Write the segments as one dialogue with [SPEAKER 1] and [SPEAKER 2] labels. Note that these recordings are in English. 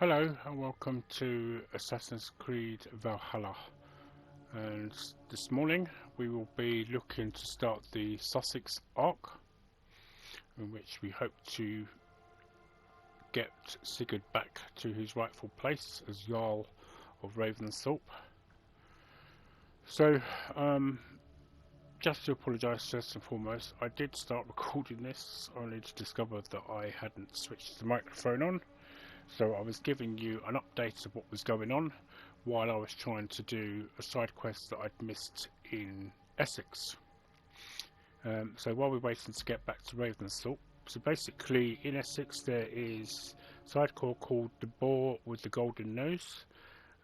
[SPEAKER 1] Hello and welcome to Assassin's Creed Valhalla, and this morning we will be looking to start the Suthsexe arc, in which we hope to get Sigard back to his rightful place as Jarl of Ravensthorpe. So just to apologise first and foremost, I did start recording this only to discover that I hadn't switched the microphone on. So I was giving you an update of what was going on while I was trying to do a side quest that I'd missed in Essex. So while we're waiting to get back to Ravensthorpe, so basically in Essex there is a side core called the Boar with the Golden Nose.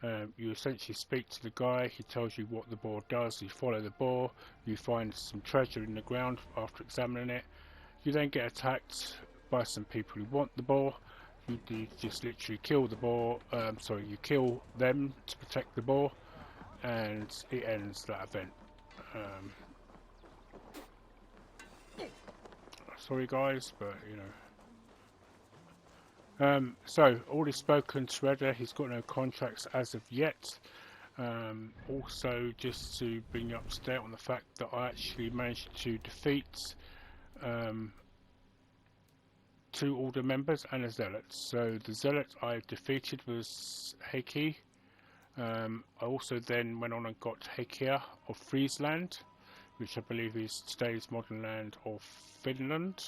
[SPEAKER 1] You essentially speak to the guy, he tells you what the boar does, you follow the boar, you find some treasure in the ground after examining it. You then get attacked by some people who want the boar. You just literally kill the boar, you kill them to protect the boar, and it ends that event. Sorry guys, but you know. So, all is spoken to Redder, he's got no contracts as of yet. Also, just to bring you up to date on the fact that I actually managed to defeat 2 order members and a zealot. So the zealot I defeated was Heike. I also then went on and got Heikea of Friesland, which I believe is today's modern land of Finland.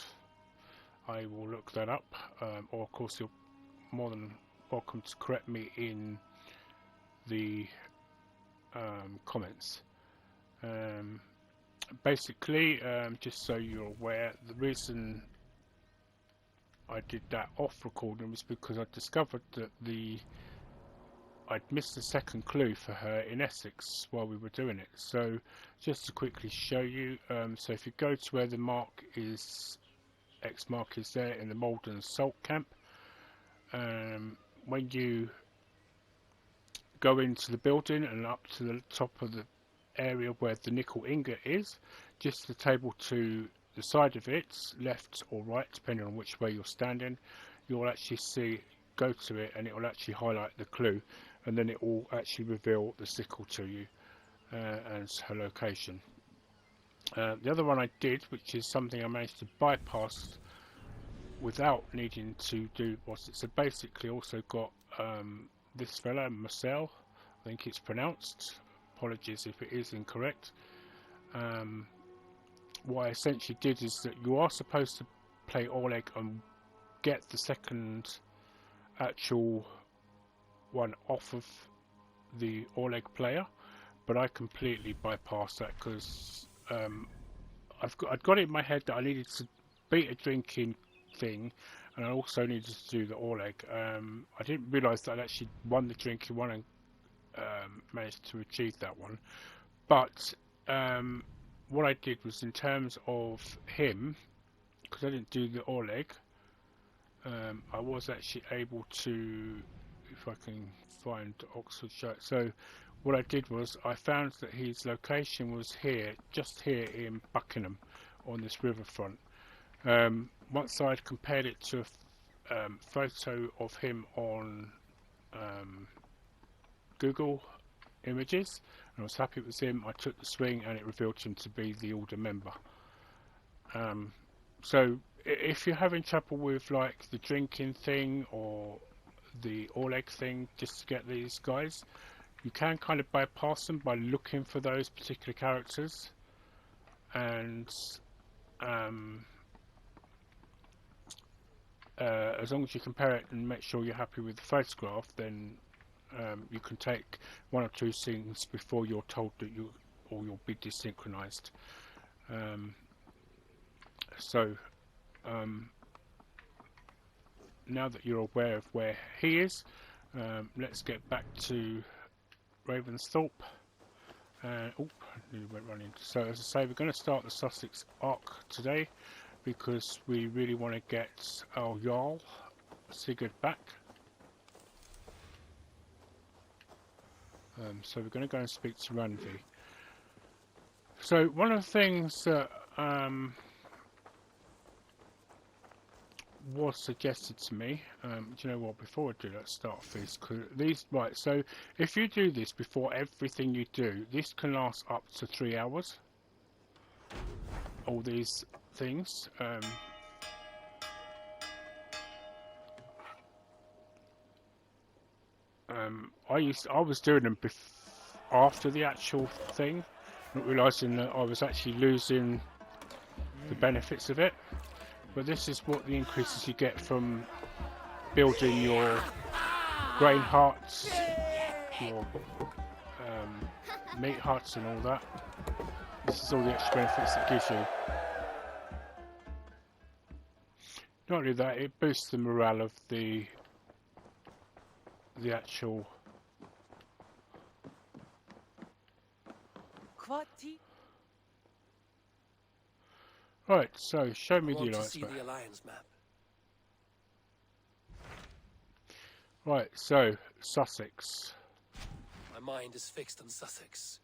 [SPEAKER 1] I will look that up, or of course you're more than welcome to correct me in the comments. Basically, just so you're aware, the reason I did that off recording was because I discovered that I'd missed the second clue for her in Essex while we were doing it. So just to quickly show you, so if you go to where the mark is, X mark is there in the Malden Salt Camp, when you go into the building and up to the top of the area where the nickel ingot is, just the table to the side of it, left or right depending on which way you're standing, you'll actually go to it and it will actually highlight the clue, and then it will actually reveal the sickle to you as her location. The other one I did, which is something I managed to bypass without needing to do, was it's basically also got this fella, Marcel, I think it's pronounced, apologies if it is incorrect. What I essentially did is that you are supposed to play Oleg and get the second actual one off of the Oleg player, but I completely bypassed that because I'd got it in my head that I needed to beat a drinking thing, and I also needed to do the Oleg. I didn't realise that I'd actually won the drinking one and managed to achieve that one, but what I did was, in terms of him, because I didn't do the Oleg, I was actually able to, if I can find Oxfordshire, so what I did was I found that his location was here, just here in Buckingham on this riverfront. Once I'd compared it to a photo of him on Google Images, and I was happy it was him, I took the swing and it revealed him to be the order member. So if you're having trouble with like the drinking thing or the Oleg thing just to get these guys, you can kind of bypass them by looking for those particular characters, and as long as you compare it and make sure you're happy with the photograph, then you can take 1 or 2 scenes before you're told that you'll be desynchronized. Now that you're aware of where he is, let's get back to Ravensthorpe. Oh, I nearly went running. So as I say, we're going to start the Suthsexe arc today because we really want to get our Jarl Sigard back. So we're going to go and speak to Ranvi. So one of the things that was suggested to me. Do you know what? Before I do, let's start off this. These, right, so if you do this before everything you do, this can last up to 3 hours. All these things. I was doing them after the actual thing, not realising that I was actually losing the benefits of it. But this is what the increases you get from building your grain huts, your meat huts and all that. This is all the extra benefits it gives you. Not only that, it boosts the morale of the actual right, so show me the alliance map.
[SPEAKER 2] The alliance map.
[SPEAKER 1] Right, so Suthsexe.
[SPEAKER 2] My mind is fixed on Suthsexe.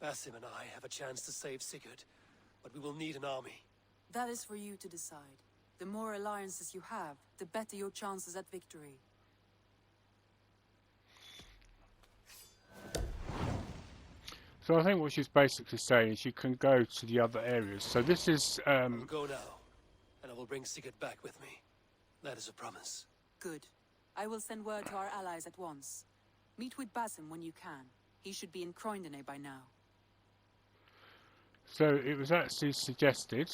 [SPEAKER 2] Basim and I have a chance to save Sigard, but we will need an army.
[SPEAKER 3] That is for you to decide. The more alliances you have, the better your chances at victory.
[SPEAKER 1] So I think what she's basically saying is you can go to the other areas. So this is
[SPEAKER 2] I will go now, and I will bring Sigard back with me. That is a promise.
[SPEAKER 3] Good. I will send word to our allies at once. Meet with Basim when you can. He should be in Croydon by now.
[SPEAKER 1] So it was actually suggested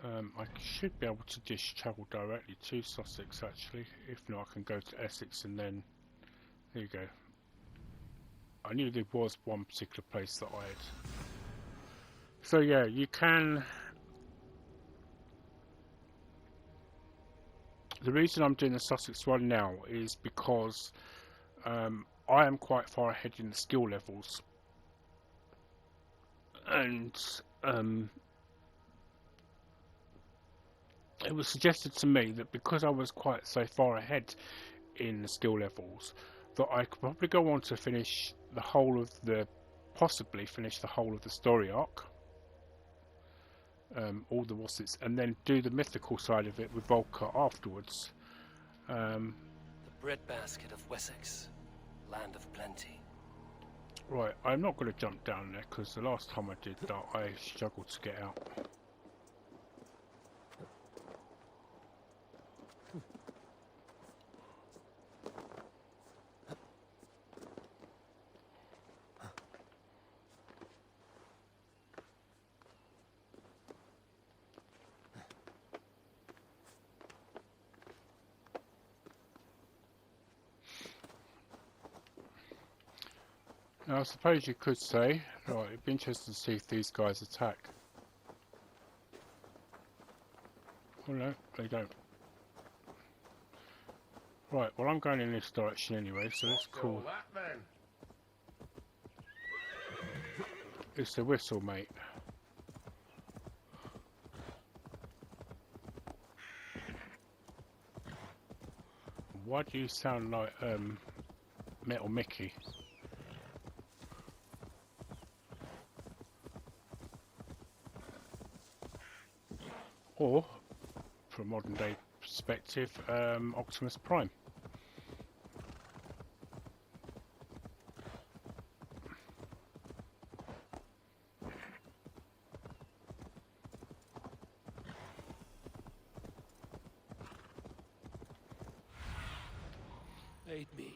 [SPEAKER 1] I should be able to just travel directly to Sussex actually. If not, I can go to Essex and then there you go. I knew there was one particular place that I had. So yeah, you can. The reason I'm doing the Sussex one now is because I am quite far ahead in the skill levels, and it was suggested to me that because I was quite so far ahead in the skill levels, that I could probably go on to finish the whole of the, possibly finish the whole of the story arc, all the wassets, and then do the mythical side of it with Fulke afterwards.
[SPEAKER 2] The breadbasket of Wessex, land of plenty.
[SPEAKER 1] Right, I'm not going to jump down there because the last time I did that I struggled to get out. Now I suppose you could say, right, it'd be interesting to see if these guys attack. Oh no, they don't. Right, well I'm going in this direction anyway, so let's call... It's the whistle, mate. Why do you sound like Metal Mickey? Or, from a modern day perspective, Optimus Prime.
[SPEAKER 2] Aid me,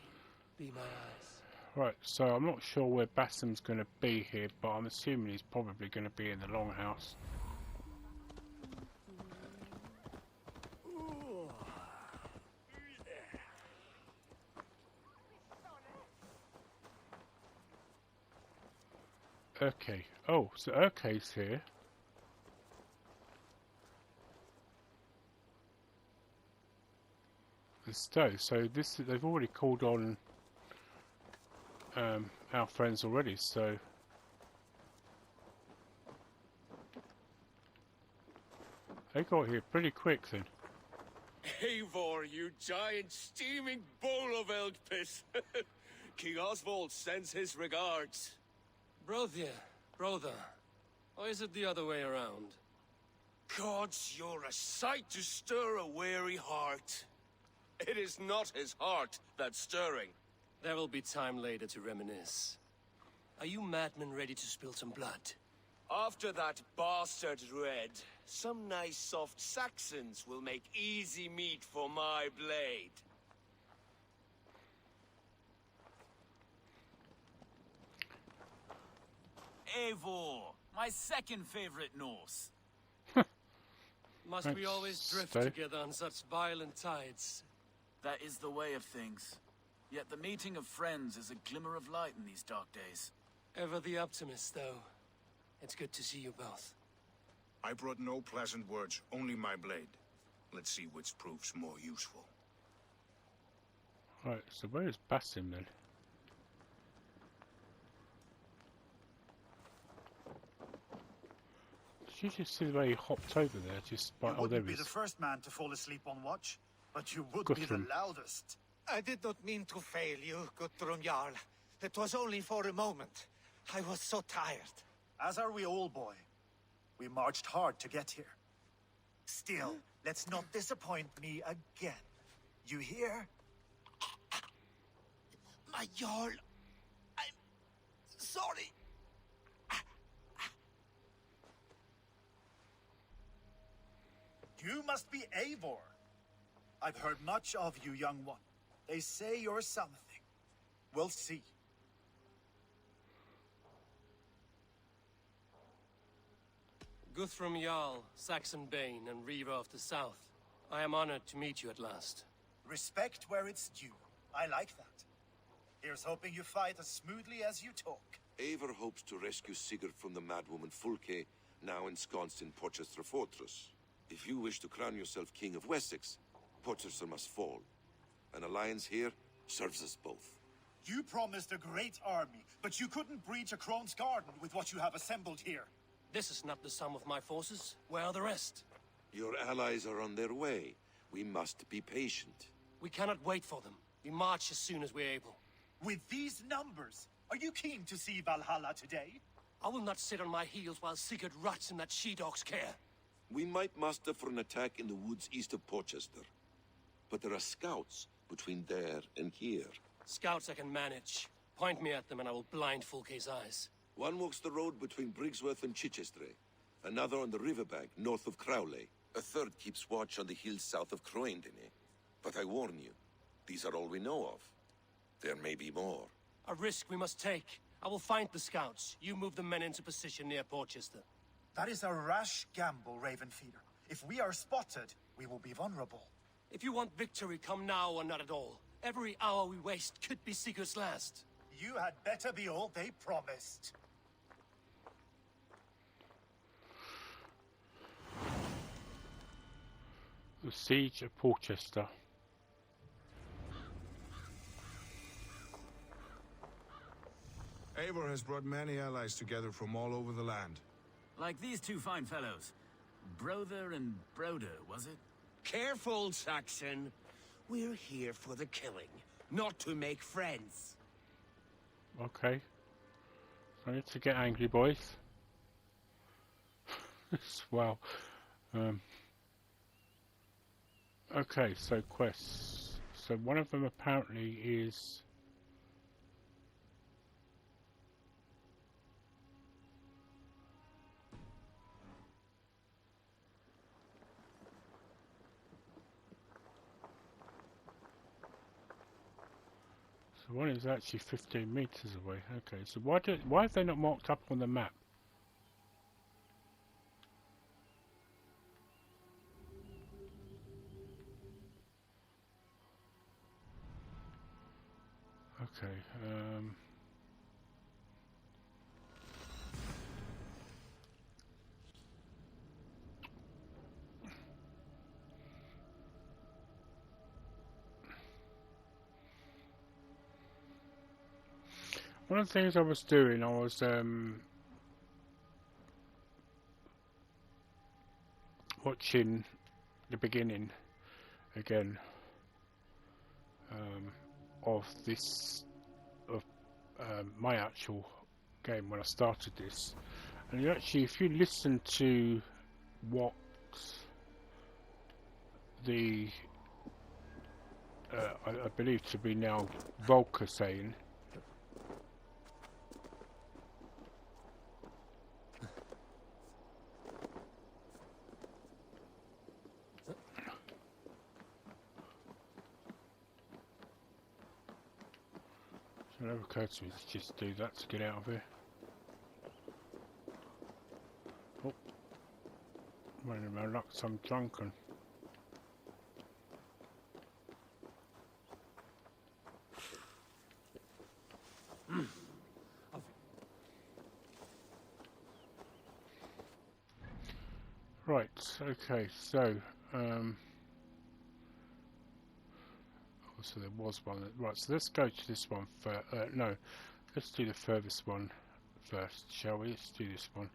[SPEAKER 2] be my eyes.
[SPEAKER 1] Right, so I'm not sure where Basim's going to be here, but I'm assuming he's probably going to be in the Longhouse. Okay. Oh, so Urke's here. The Stowe. So this, they've already called on our friends already. So they got here pretty quick then.
[SPEAKER 4] Eivor, you giant steaming bowl of elk piss. King Oswald sends his regards.
[SPEAKER 2] Brother, or is it the other way around?
[SPEAKER 4] Gods, you're a sight to stir a weary heart. It is not his heart that's stirring.
[SPEAKER 2] There will be time later to reminisce. Are you madmen ready to spill some blood?
[SPEAKER 4] After that bastard Red, some nice soft Saxons will make easy meat for my blade.
[SPEAKER 5] Eivor, my second favorite Norse.
[SPEAKER 2] Must we always drift
[SPEAKER 1] Stay.
[SPEAKER 2] together on such violent tides?
[SPEAKER 5] That is the way of things. Yet the meeting of friends is a glimmer of light in these dark days.
[SPEAKER 2] Ever the optimist, though. It's good to see you both.
[SPEAKER 6] I brought no pleasant words, only my blade. Let's see which proves more useful.
[SPEAKER 1] Right, so where is Basim then? Did you just see the way he hopped over there just by...
[SPEAKER 7] You
[SPEAKER 1] Oh, there
[SPEAKER 7] wouldn't
[SPEAKER 1] he
[SPEAKER 7] be the
[SPEAKER 1] is.
[SPEAKER 7] first man to fall asleep on watch, but you would be the
[SPEAKER 1] Guthrum.
[SPEAKER 7] loudest.
[SPEAKER 8] I did not mean to fail you, Guthrum Jarl. It was only for a moment. I was so tired.
[SPEAKER 7] As are we all, boy. We marched hard to get here. Still, let's not disappoint me again. You hear?
[SPEAKER 8] My Jarl, I'm sorry.
[SPEAKER 7] You must be Eivor. I've heard much of you, young one. They say you're something. We'll see.
[SPEAKER 2] Guthrum Jarl, Saxon Bane, and Reaver of the South. I am honored to meet you at last.
[SPEAKER 7] Respect where it's due. I like that. Here's hoping you fight as smoothly as you talk.
[SPEAKER 9] Eivor hopes to rescue Sigard from the madwoman Fulke, now ensconced in Portcestre fortress. If you wish to crown yourself King of Wessex, Portcestre must fall. An alliance here serves us both.
[SPEAKER 7] You promised a great army, but you couldn't breach a Crone's garden with what you have assembled here.
[SPEAKER 2] This is not the sum of my forces. Where are the rest?
[SPEAKER 9] Your allies are on their way. We must be patient.
[SPEAKER 2] We cannot wait for them. We march as soon as we're able.
[SPEAKER 7] With these numbers, are you keen to see Valhalla today?
[SPEAKER 2] I will not sit on my heels while Sigurd rots in that she-dog's care.
[SPEAKER 9] We might muster for an attack in the woods east of Portcestre. But there are scouts between there and here.
[SPEAKER 2] Scouts I can manage. Point me at them and I will blind Fulke's eyes.
[SPEAKER 9] One walks the road between Briggsworth and Chichestre. Another on the riverbank north of Crowley. A third keeps watch on the hills south of Croendene. But I warn you, these are all we know of. There may be more.
[SPEAKER 2] A risk we must take. I will find the scouts. You move the men into position near Portcestre.
[SPEAKER 7] That is a rash gamble, Ravenfeeder. If we are spotted, we will be vulnerable.
[SPEAKER 2] If you want victory, come now or not at all. Every hour we waste could be Sigurd's last.
[SPEAKER 7] You had better be all they promised.
[SPEAKER 1] The Siege of Portcestre.
[SPEAKER 6] Eivor has brought many allies together from all over the land.
[SPEAKER 5] Like these two fine fellows. Brother and Broder, was it?
[SPEAKER 4] Careful, Saxon. We're here for the killing, not to make friends.
[SPEAKER 1] Okay. I need to get angry, boys. Wow. Okay, so quests. So one of them apparently is... So one is actually 15 meters away. Okay, so why have they not marked up on the map? Okay, one of the things I was doing, I was watching the beginning again of my actual game when I started this, and you actually, if you listen to what the I believe to be now Fulke saying. So it never occurred to me to just do that to get out of here. Oh, running around like some drunken. Right, okay, so, so there was one, right, so let's go to this one first, no, let's do the furthest one first, shall we? Let's do this one.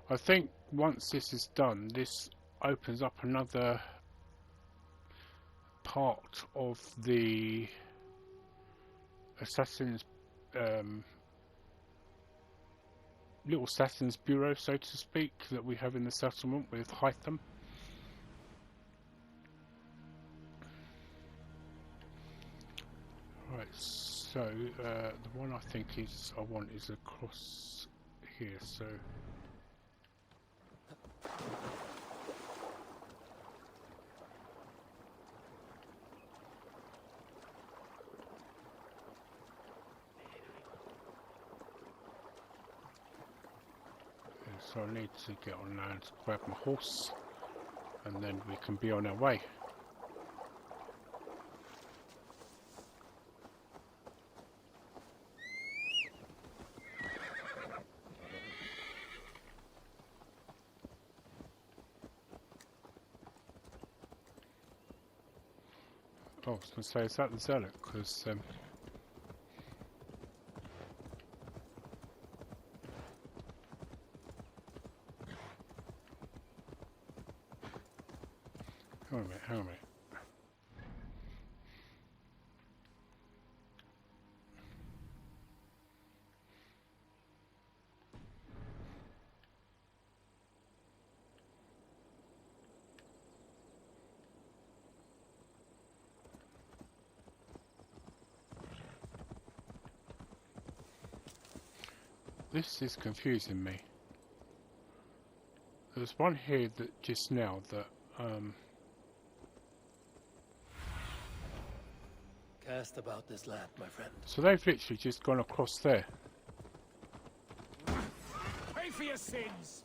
[SPEAKER 1] I think once this is done, this opens up another part of the assassins, little assassins bureau, so to speak, that we have in the settlement with Hytham. Right, so the one I think I want is across here, so. So I need to get on land, grab my horse, and then we can be on our way. Oh, I was going to say, is that the zealot? Because hang on a minute, hang on a minute. This is confusing me. There's one here that just now that
[SPEAKER 2] Cast about this land, my friend.
[SPEAKER 1] so they've literally just gone across there.
[SPEAKER 8] Pay for your sins!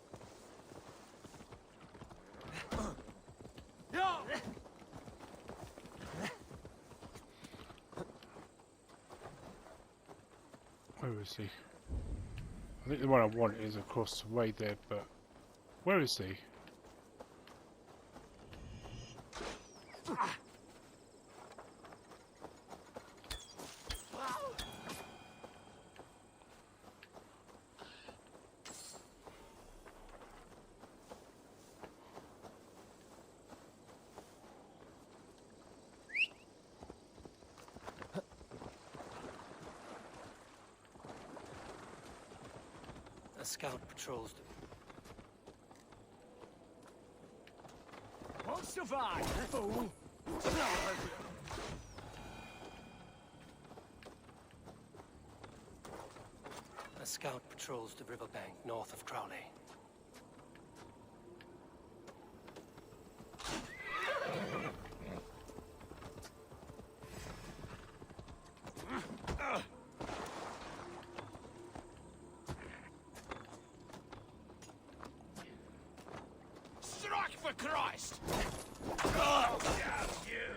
[SPEAKER 1] Where is he? I think the one I want is across the way there, but where is he?
[SPEAKER 2] A scout patrols the...
[SPEAKER 8] Won't survive, fool!
[SPEAKER 2] A scout patrols the riverbank north of Crowley.
[SPEAKER 8] Strike for Christ! Oh, damn you!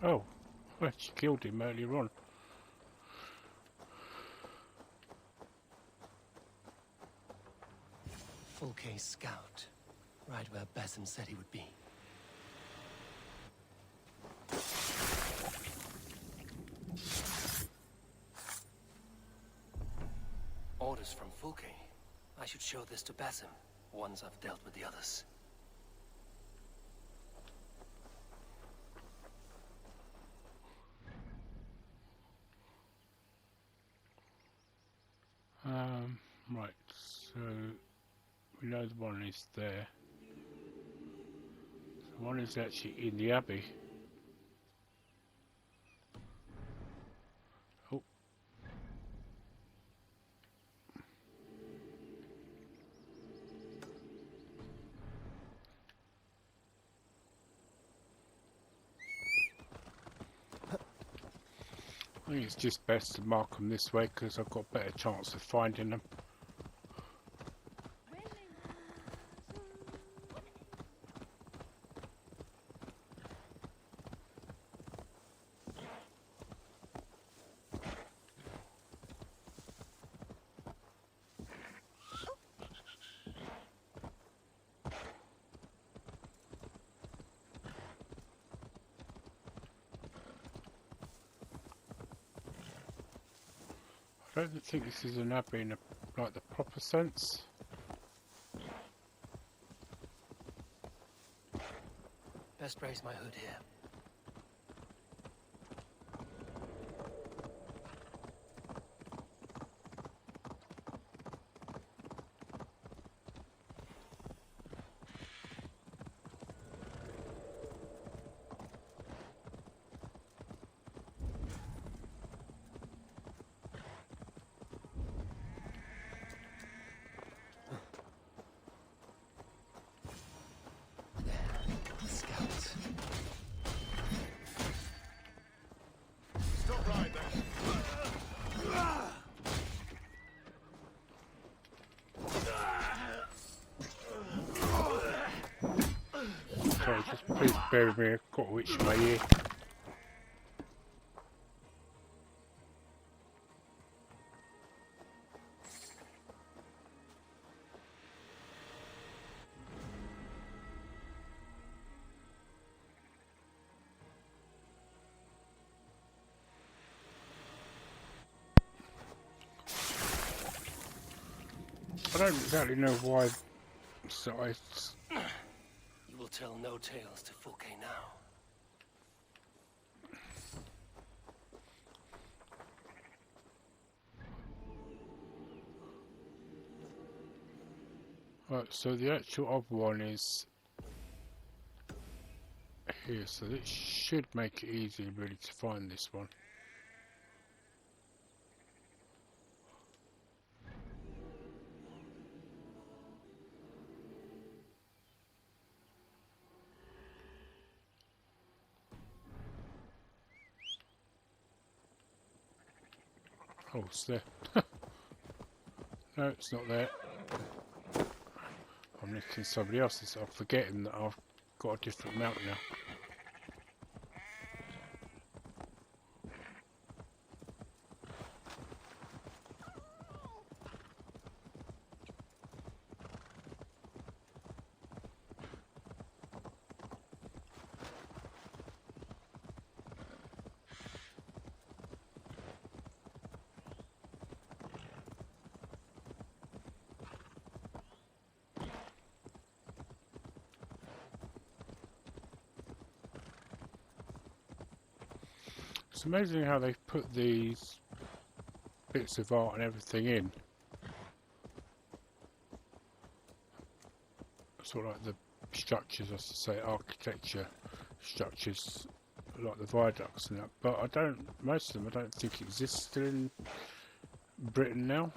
[SPEAKER 1] Oh, well, she killed him earlier on.
[SPEAKER 2] Fulke's scout. Right where Basim said he would be. Orders from Fulke. I should show this to Basim once I've dealt with the others.
[SPEAKER 1] Right, so we know the one is there. The one is actually in the abbey. Oh. I think it's just best to mark them this way because I've got a better chance of finding them. I don't think this is an abbey in like the proper sense.
[SPEAKER 2] Best raise my hood here.
[SPEAKER 1] Sorry, just please bear with me, I've got a itch in my ear. I don't exactly know why, so
[SPEAKER 2] You will tell no tales to Fulke now.
[SPEAKER 1] Right, so the actual other one is here, so it should make it easy really to find this one. Oh, it's there. No, it's not there. I'm looking at somebody else's. I'm forgetting that I've got a different mount now. It's amazing how they've put these bits of art and everything in. Sort of like the structures, I should say, architecture structures, like the viaducts and that. But I don't, most of them I don't think exist still in Britain now.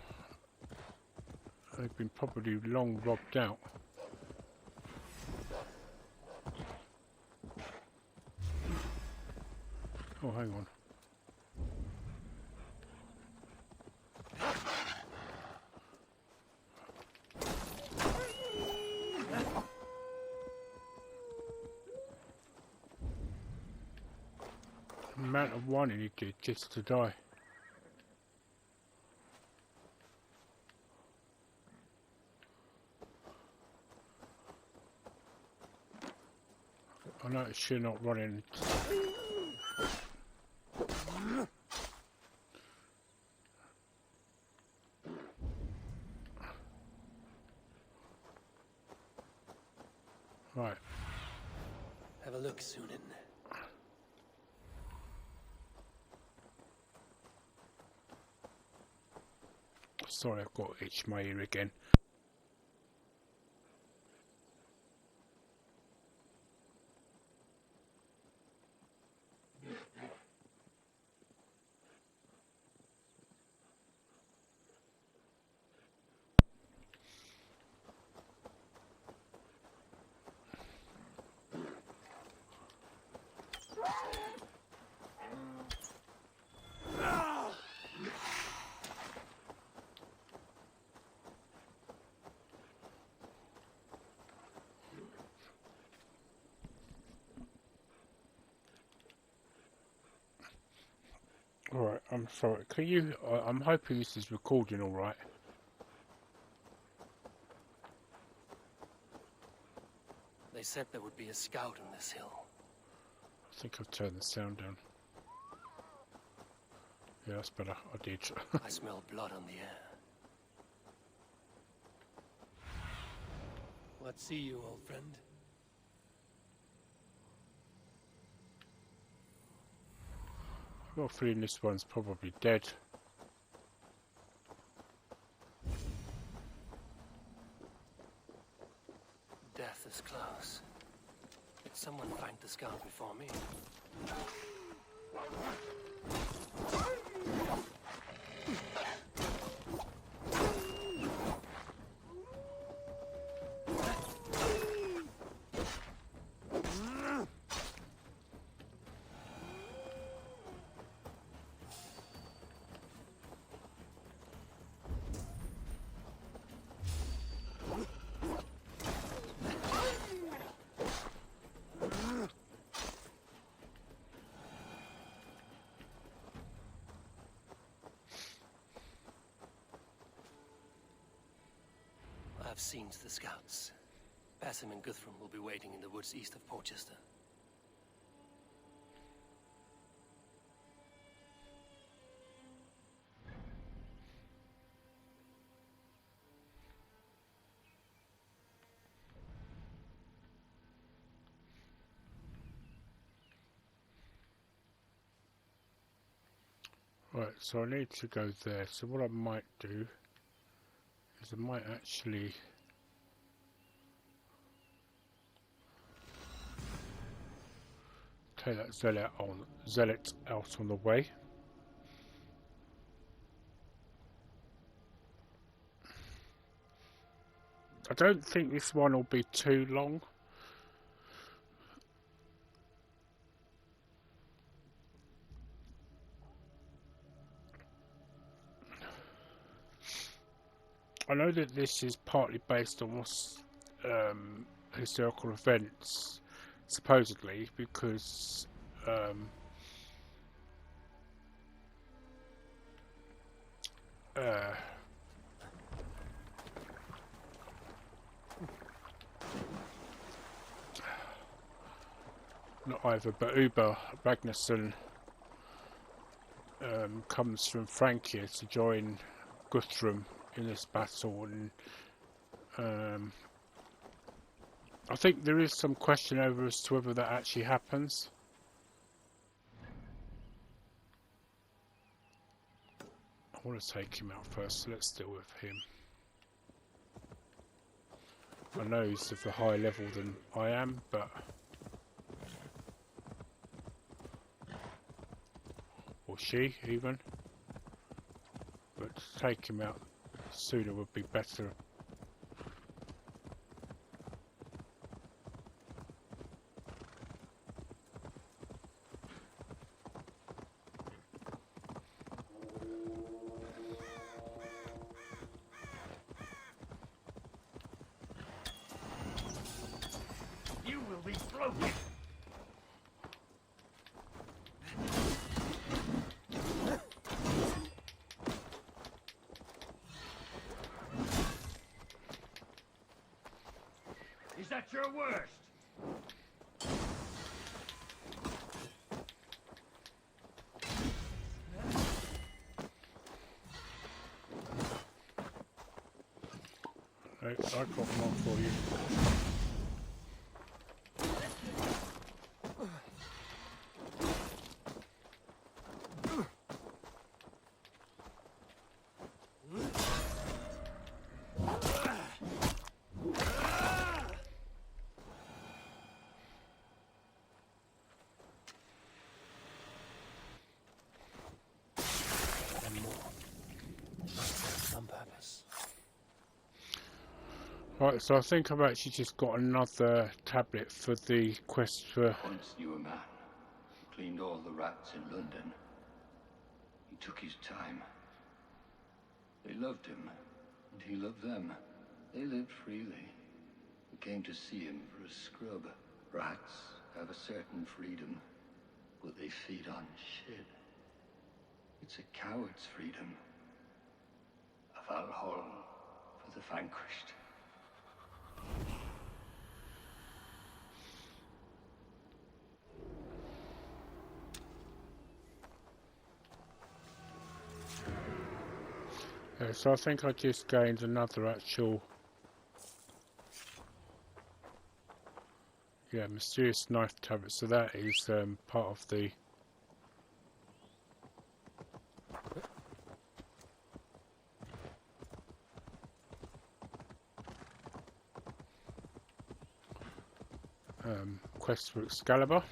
[SPEAKER 1] They've been probably long robbed out. Oh, hang on. amount of whining you did just to die. I noticed you're not running. Right.
[SPEAKER 2] Have a look, Sunan.
[SPEAKER 1] Sorry, I've got itch my ear again. Alright, I'm sorry. Can you... I'm hoping this is recording alright.
[SPEAKER 2] They said there would be a scout on this hill.
[SPEAKER 1] I think I've turned the sound down. Yeah, that's better. I did.
[SPEAKER 2] I smell blood on the air. What see you, old friend?
[SPEAKER 1] I've got a feeling this one's probably dead.
[SPEAKER 2] Death is close. Did someone find the scout before me? I've seen to the scouts. Basim and Guthrum will be waiting in the woods east of Portcestre.
[SPEAKER 1] Right, so I need to go there. So what I might do is I might actually take that zealot out on the way. I don't think this one will be too long. I know that this is partly based on historical events, supposedly, because not either, but Uber Magnusson comes from Francia to join Guthrum in this battle, and I think there is some question over as to whether that actually happens. I want to take him out first, so let's deal with him. I know he's of a higher level than I am, but or she even, but to take him out sooner would be better.
[SPEAKER 7] You will be broken.
[SPEAKER 6] At your worst.
[SPEAKER 1] I got one for you.
[SPEAKER 2] On purpose.
[SPEAKER 1] Right, so I think I've actually just got another tablet for the quest for...
[SPEAKER 10] Once knew a man who cleaned all the rats in London. He took his time. They loved him, and he loved them. They lived freely. We came to see him for a scrub. Rats have a certain freedom, but they feed on shit. It's a coward's freedom. A Valhalla for the vanquished.
[SPEAKER 1] So I think I just gained another actual... Yeah, mysterious knife tablet, so that is part of the... quest for Excalibur.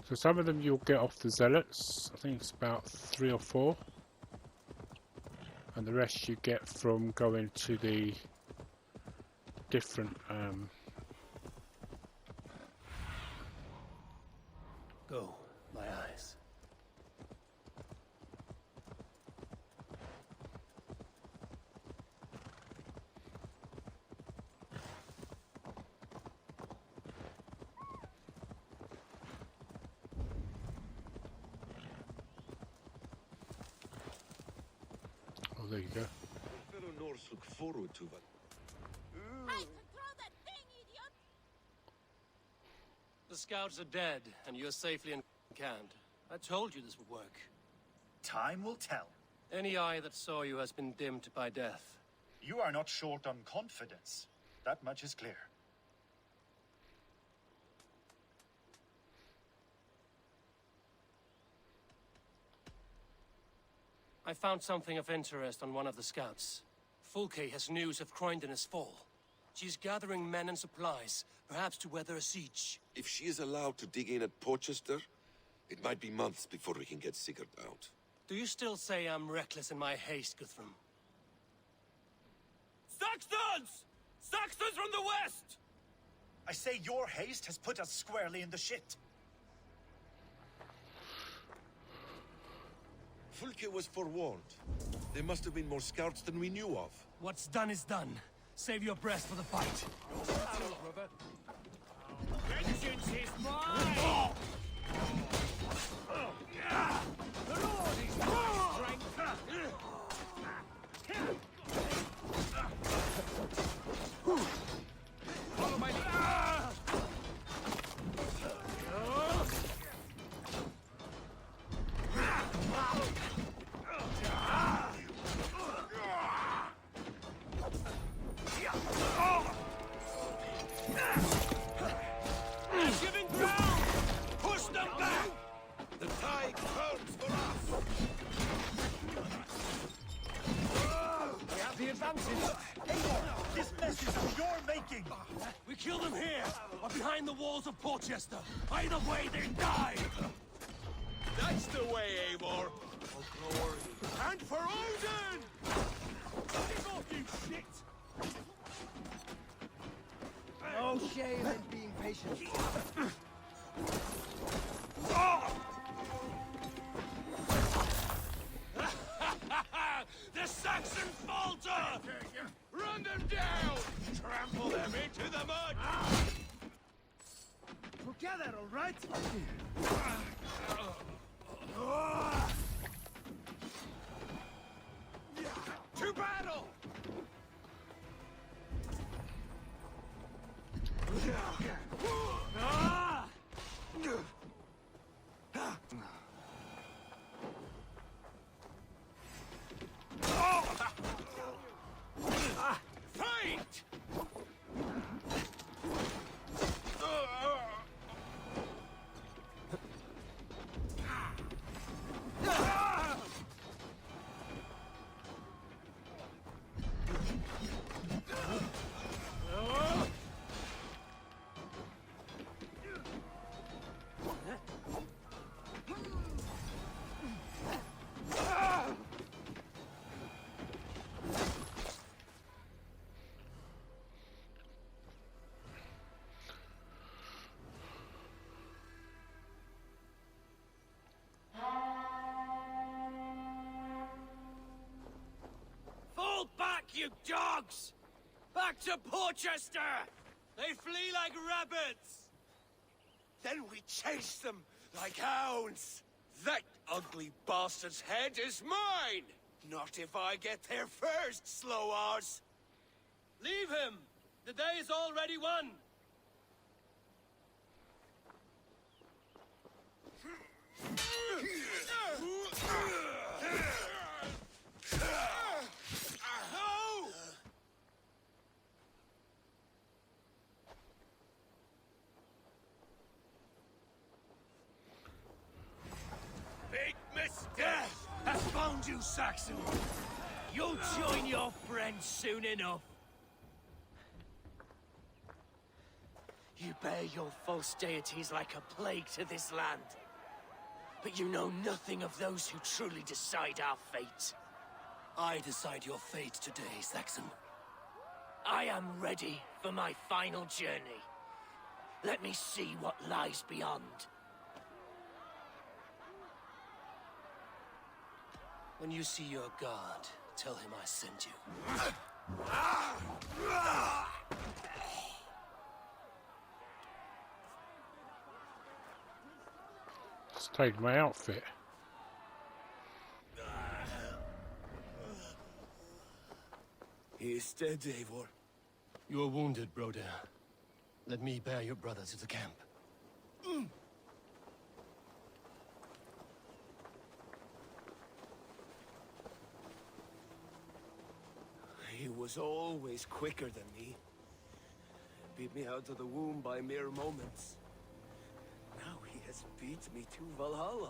[SPEAKER 1] So some of them you'll get off the Zealots, I think it's about 3 or 4. And the rest you get from going to the different
[SPEAKER 2] Go, my eyes.
[SPEAKER 1] oh, there you go.
[SPEAKER 9] Fellow Norse look forward to it.
[SPEAKER 11] Hey, control that thing, idiot!
[SPEAKER 2] The scouts are dead, and you're safely in camp. I told you this would work.
[SPEAKER 7] Time will tell.
[SPEAKER 2] Any eye that saw you has been dimmed by death.
[SPEAKER 7] You are not short on confidence. That much is clear.
[SPEAKER 2] I found something of interest on one of the scouts. Fulke has news of Croydon's fall. She's gathering men and supplies, perhaps to weather a siege.
[SPEAKER 9] If she is allowed to dig in at Portcestre, it might be months before we can get Sigard out.
[SPEAKER 2] Do you still say I'm reckless in my haste, Guthrum?
[SPEAKER 4] Saxons! Saxons from the west!
[SPEAKER 7] I say your haste has put us squarely in the shit.
[SPEAKER 9] Fulke was forewarned. There must have been more scouts than we knew of.
[SPEAKER 2] What's done is done. Save your breath for the fight.
[SPEAKER 4] Vengeance is mine! The Lord is my strength! Follow my lead! Giving ground! Push them back! The tide turns for us!
[SPEAKER 2] We have the advantage.
[SPEAKER 7] This mess is of your making.
[SPEAKER 2] We kill them here, or behind the walls of Portcestre. Either way, they die!
[SPEAKER 4] That's the way, Eivor! For glory! And for Odin! Get off, you shit!
[SPEAKER 8] No shame in being patient.
[SPEAKER 4] The Saxons falter! Run them down! Trample them into the mud!
[SPEAKER 8] Together, all right?
[SPEAKER 4] To battle!
[SPEAKER 2] you dogs! Back to Portcestre! They flee like rabbits!
[SPEAKER 4] Then we chase them like hounds. That ugly bastard's head is mine! Not if I get there first, slow-arse!
[SPEAKER 2] Leave him! The day is already won!
[SPEAKER 4] Big mistake!
[SPEAKER 2] Death has found you, Saxon! You'll join your friends soon enough! You bear your false deities like a plague to this land. But you know nothing of those who truly decide our fate. I decide your fate today, Saxon. I am ready for my final journey. Let me see what lies beyond. When you see your guard, tell him I sent you.
[SPEAKER 1] Let's take my outfit.
[SPEAKER 4] He is dead, Eivor.
[SPEAKER 2] You are wounded, brother. Let me bear your brother to the camp.
[SPEAKER 4] He was always quicker than me. Beat me out of the womb by mere moments. Now he has beat me to Valhalla.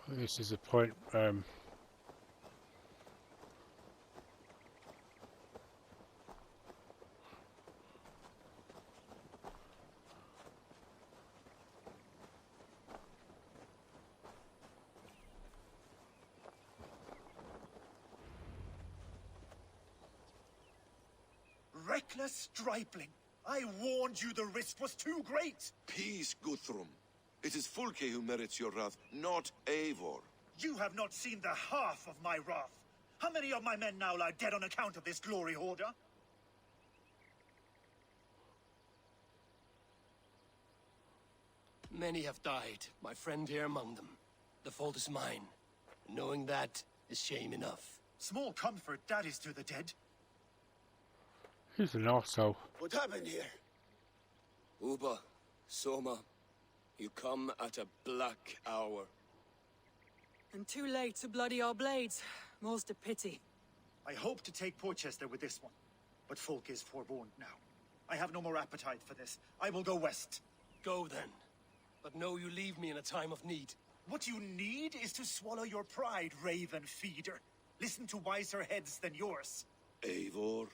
[SPEAKER 1] This is a point.
[SPEAKER 7] Reckless stripling! I warned you the risk was too great!
[SPEAKER 9] Peace, Guthrum. It is Fulke who merits your wrath, not Eivor.
[SPEAKER 7] You have not seen the half of my wrath. How many of my men now lie dead on account of this glory hoarder?
[SPEAKER 2] Many have died, my friend here among them. The fault is mine. Knowing that is shame enough.
[SPEAKER 7] Small comfort that is to the dead.
[SPEAKER 1] He's an arsehole.
[SPEAKER 4] What happened here? Uba, Soma, you come at a black hour.
[SPEAKER 3] And too late to bloody our blades. More's a pity.
[SPEAKER 7] I hope to take Portcestre with this one, but Fulke is forewarned now. I have no more appetite for this. I will go west.
[SPEAKER 2] Go then. But know you leave me in a time of need.
[SPEAKER 7] What you need is to swallow your pride, raven feeder. Listen to wiser heads than yours.
[SPEAKER 9] Eivor?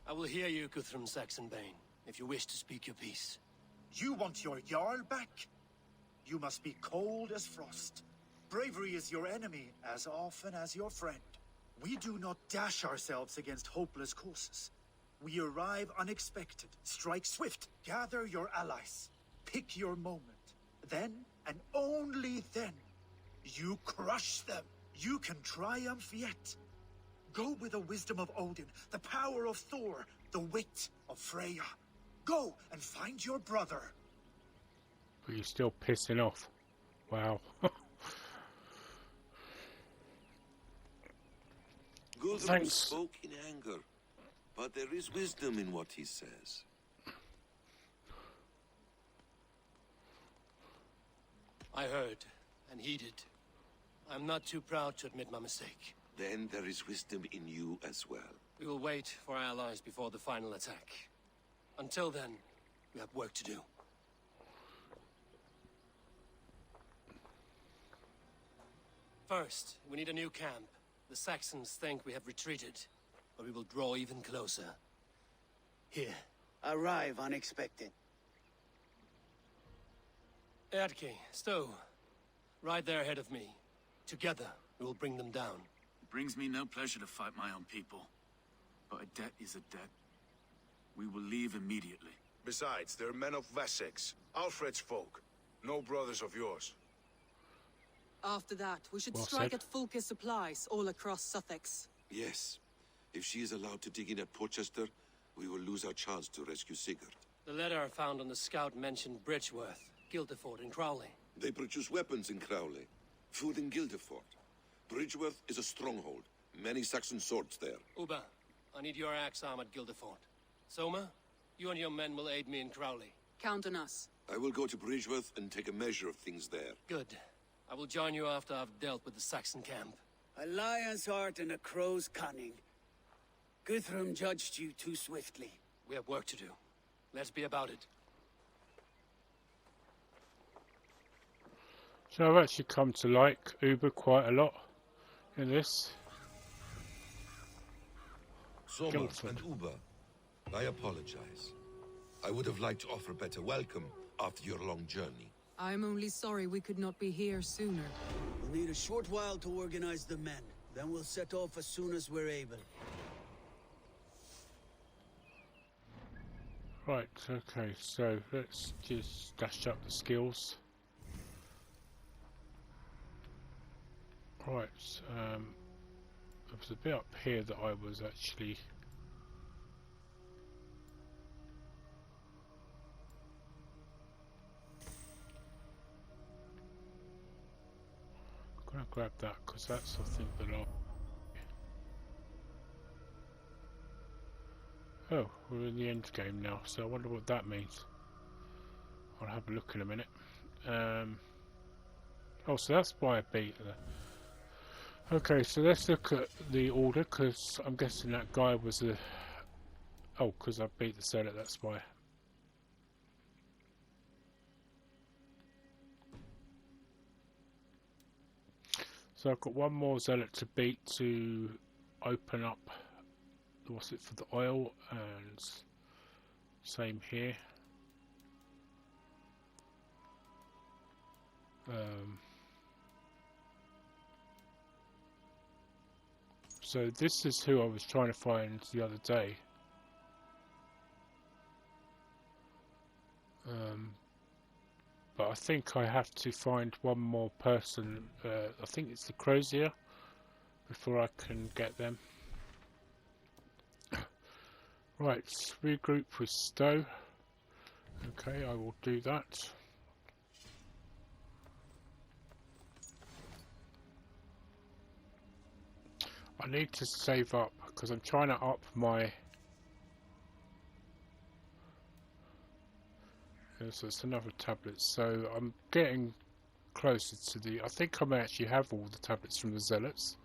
[SPEAKER 2] I will hear you, Guthrum Saxonbane, if you wish to speak your piece.
[SPEAKER 7] You want your Jarl back? You must be cold as frost. Bravery is your enemy as often as your friend. We do not dash ourselves against hopeless causes. We arrive unexpected, strike swift, gather your allies, pick your moment. Then, and only then, you crush them. You can triumph yet. Go with the wisdom of Odin, the power of Thor, the wit of Freya. Go and find your brother.
[SPEAKER 1] But you're still pissing off. Wow.
[SPEAKER 9] Guthrum
[SPEAKER 1] Thanks.
[SPEAKER 9] spoke in anger, but there is wisdom in what he says.
[SPEAKER 2] I heard and heeded. I'm not too proud to admit my mistake.
[SPEAKER 9] Then there is wisdom in you as well.
[SPEAKER 2] We will wait for our allies before the final attack. Until then, we have work to do. First, we need a new camp. The Saxons think we have retreated, but we will draw even closer. Here.
[SPEAKER 12] Arrive unexpected.
[SPEAKER 2] Erdke, Stowe. Right there ahead of me. Together, we will bring them down.
[SPEAKER 5] It brings me no pleasure to fight my own people. But a debt is a debt. We will leave immediately.
[SPEAKER 6] Besides, they're men of Wessex, Alfred's folk. No brothers of yours.
[SPEAKER 3] After that, we should
[SPEAKER 1] Well
[SPEAKER 3] strike
[SPEAKER 1] said.
[SPEAKER 3] at Fulke supplies all across Suthsexe.
[SPEAKER 9] Yes. If she is allowed to dig in at Portcestre, we will lose our chance to rescue Sigard.
[SPEAKER 2] The letter I found on the scout mentioned Bridgeworth, Guildeford, and Crowley.
[SPEAKER 9] They produce weapons in Crowley, food in Guildeford. Bridgeworth is a stronghold. Many Saxon swords there.
[SPEAKER 2] Uba, I need your axe arm at Guildeford. Soma, you and your men will aid me in Crowley.
[SPEAKER 3] Count on us.
[SPEAKER 9] I will go to Bridgeworth and take a measure of things there.
[SPEAKER 2] Good. I will join you after I've dealt with the Saxon camp.
[SPEAKER 12] A lion's heart and a crow's cunning. Guthrum judged you too swiftly.
[SPEAKER 2] We have work to do. Let's be about it.
[SPEAKER 1] So I've actually come to like Uber quite a lot in this.
[SPEAKER 9] Soma
[SPEAKER 1] Guildford.
[SPEAKER 9] and Uber, I apologize. I would have liked to offer a better welcome after your long journey.
[SPEAKER 3] I'm only sorry we could not be here sooner.
[SPEAKER 12] We'll need a short while to organize the men. Then we'll set off as soon as we're able.
[SPEAKER 1] Right, okay, so let's just dash up the skills. Right, there was a bit up here that I was actually gonna grab that because that's, I think, the last. Oh, we're in the end game now, so I wonder what that means. I'll have a look in a minute. Oh, so that's why I beat her. Okay, so let's look at the order, because I'm guessing that guy was a... Oh, because I beat the zealot, that's why. So I've got one more zealot to beat to open up, what's it, for the oil, and same here. So this is who I was trying to find the other day. But I think I have to find one more person, I think it's the Crozier, before I can get them. Right, regroup with Stowe. Okay, I will do that. I need to save up because I'm trying to up my... So it's another tablet, so I'm getting closer to the... I think I may actually have all the tablets from the Zealots.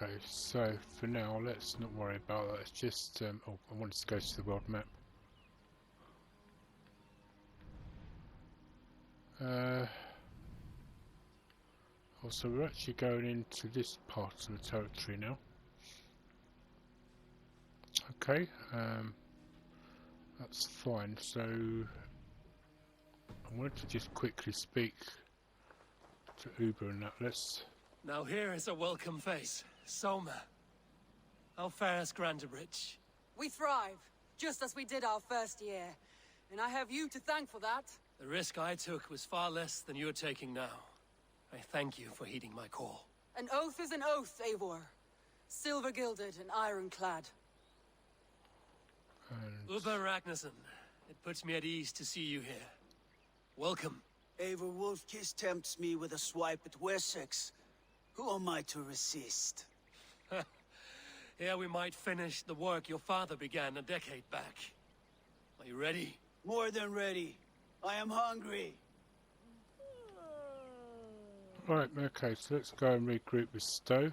[SPEAKER 1] Okay, so for now, let's not worry about that. It's just, oh, I wanted to go to the world map. Also, we're actually going into this part of the territory now. Okay, that's fine. So, I wanted to just quickly speak to Uber and that. Let's.
[SPEAKER 2] Now here is a welcome face. Soma. How fares Grandebridge?
[SPEAKER 3] We thrive, just as we did our first year. And I have you to thank for that.
[SPEAKER 2] The risk I took was far less than you're taking now. I thank you for heeding my call.
[SPEAKER 3] An oath is an oath, Eivor. Silver-gilded and ironclad.
[SPEAKER 2] Uber Ragnarsson, it puts me at ease to see you here. Welcome.
[SPEAKER 12] Eivor Wolfkiss tempts me with a swipe at Wessex. Who am I to resist?
[SPEAKER 2] Here we might finish the work your father began a decade back. Are you ready?
[SPEAKER 12] More than ready. I am hungry.
[SPEAKER 1] Right, okay, so let's go and regroup with Stowe.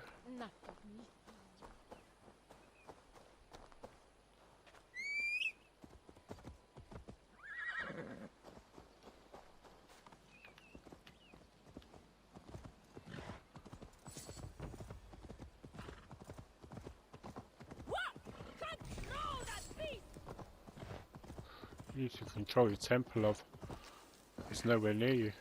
[SPEAKER 1] You need to control your temple of. It's nowhere near you.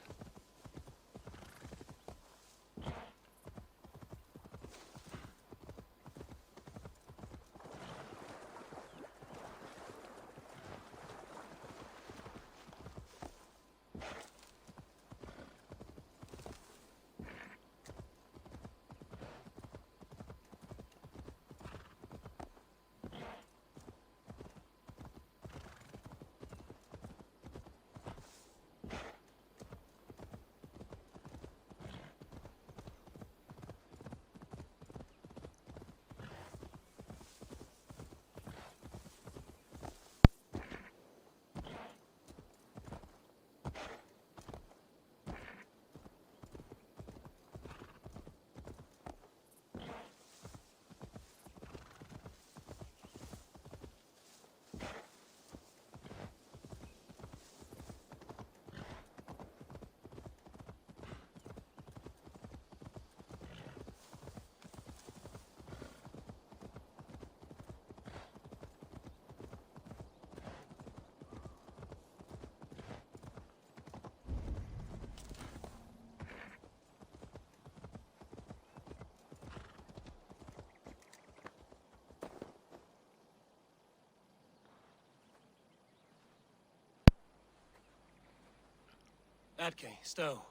[SPEAKER 2] Atke, Stowe,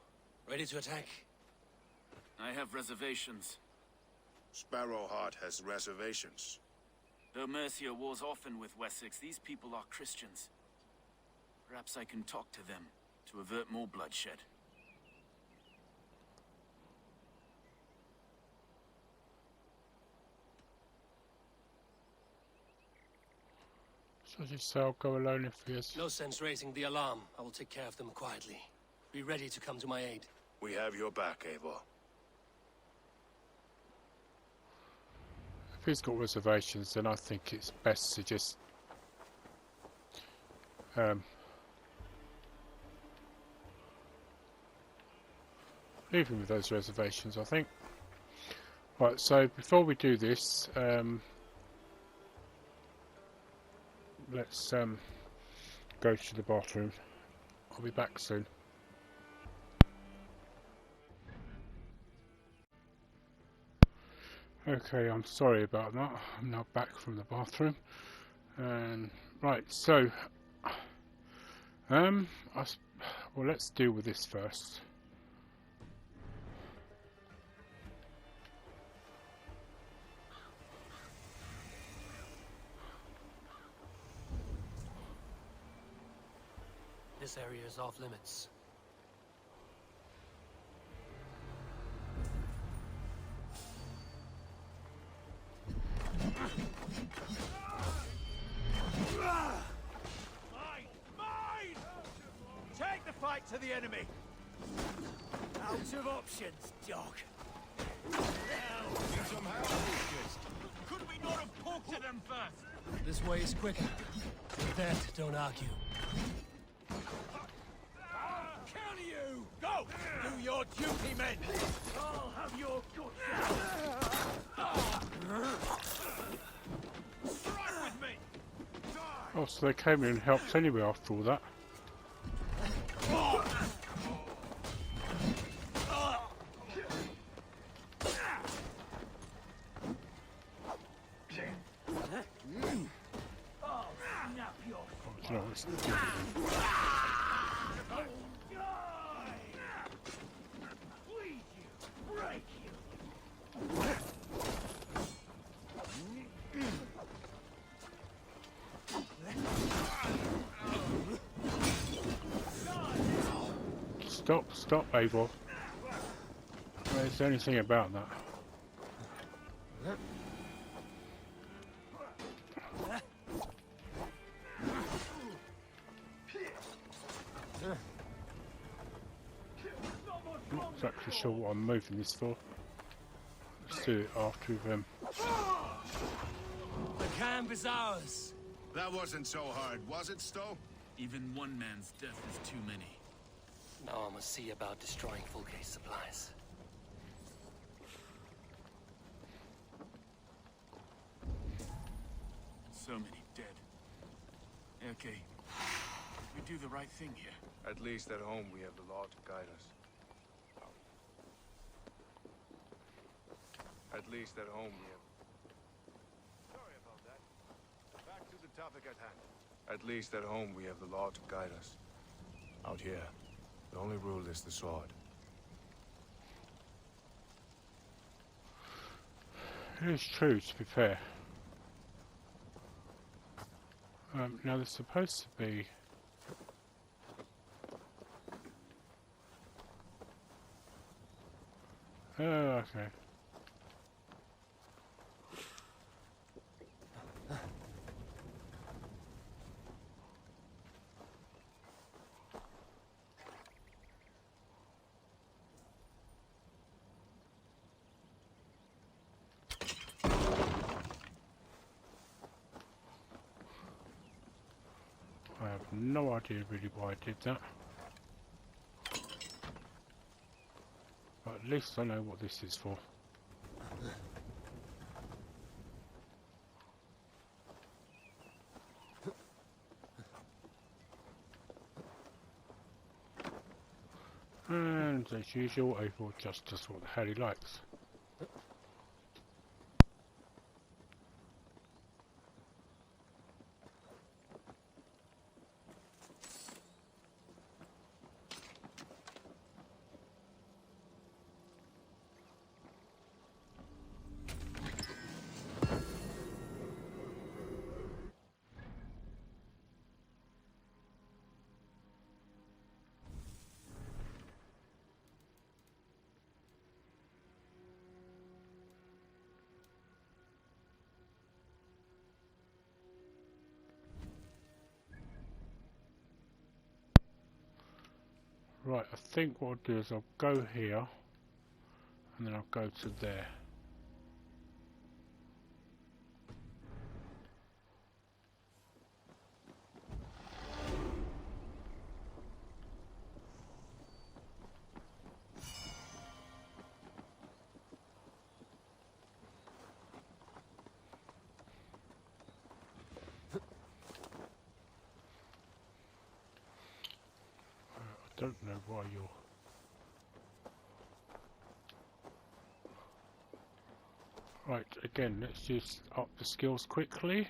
[SPEAKER 2] ready to attack?
[SPEAKER 5] I have reservations.
[SPEAKER 6] Sparrowheart has reservations.
[SPEAKER 5] Though Mercia wars often with Wessex, these people are Christians. Perhaps I can talk to them to avert more bloodshed.
[SPEAKER 1] So just say I'll go alone if he is.
[SPEAKER 2] No sense raising the alarm. I will take care of them quietly. Be ready to come to my aid.
[SPEAKER 6] We have your back, Eivor.
[SPEAKER 1] If he's got reservations, then I think it's best to just leave him with those reservations, I think. Right, so before we do this, let's go to the bathroom. I'll be back soon. Okay, I'm sorry about that. I'm now back from the bathroom. And right, so well, let's deal with this first.
[SPEAKER 2] This area is off limits.
[SPEAKER 8] Mine! Take the fight to the enemy!
[SPEAKER 2] Out of options, dog.
[SPEAKER 8] Could we not have talked to them first?
[SPEAKER 2] This way is quicker. With that, don't argue.
[SPEAKER 8] Kill you! Go! Do your duty, men! I'll have your good Strike with me!
[SPEAKER 1] Oh, so they came in and helped anyway after all that. Stop, Eivor. There's anything about that. I'm not exactly sure what I'm moving this for. Let's do it after we've
[SPEAKER 2] The camp is ours.
[SPEAKER 6] That wasn't so hard, was it, Stowe?
[SPEAKER 5] Even one man's death is too many.
[SPEAKER 2] Now I must see about destroying Fulke's supplies.
[SPEAKER 5] So many dead. Okay. We do the right thing here.
[SPEAKER 6] At least at home we have the law to guide us. At least at home we have... Sorry about that. Back to the topic at hand. At least at home we have the law to guide us. Out here, the only rule is the sword.
[SPEAKER 1] It is true, to be fair. Now there's supposed to be... Oh, okay. I have no idea really why I did that. But at least I know what this is for. And as usual, April just does what the hell he likes. Right, I think what I'll do is I'll go here, and then I'll go to there. I don't know why you're... Right, again, let's just up the skills quickly.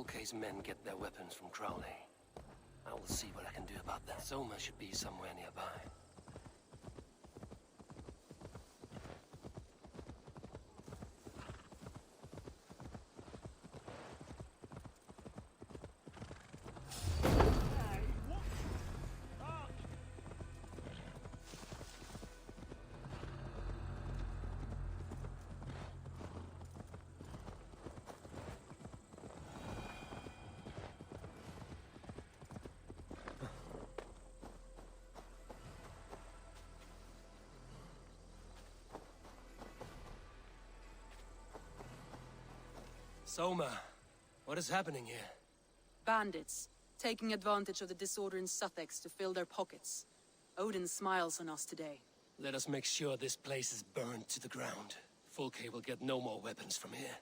[SPEAKER 2] Fulke's men get their weapons from Crowley. I will see what I can do about that. Soma should be somewhere nearby. Soma, what is happening here?
[SPEAKER 3] Bandits, taking advantage of the disorder in Suthsexe to fill their pockets. Odin smiles on us today.
[SPEAKER 2] Let us make sure this place is burned to the ground. Fulke will get no more weapons from here.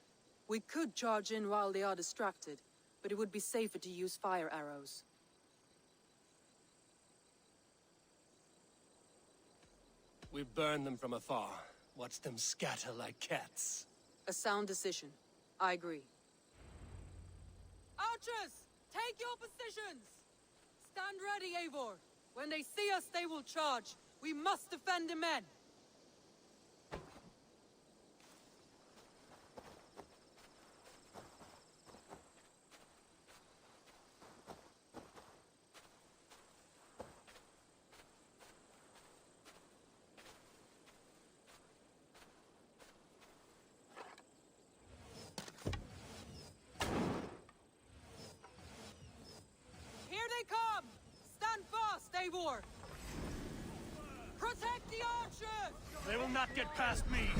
[SPEAKER 3] We could charge in while they are distracted, but it would be safer to use fire arrows.
[SPEAKER 2] We burn them from afar. Watch them scatter like cats.
[SPEAKER 3] A sound decision. I agree. Archers! Take your positions! Stand ready, Eivor. When they see us, they will charge. We must defend the men. Come! Stand fast, Eivor! Protect the archers!
[SPEAKER 2] They will not get past me!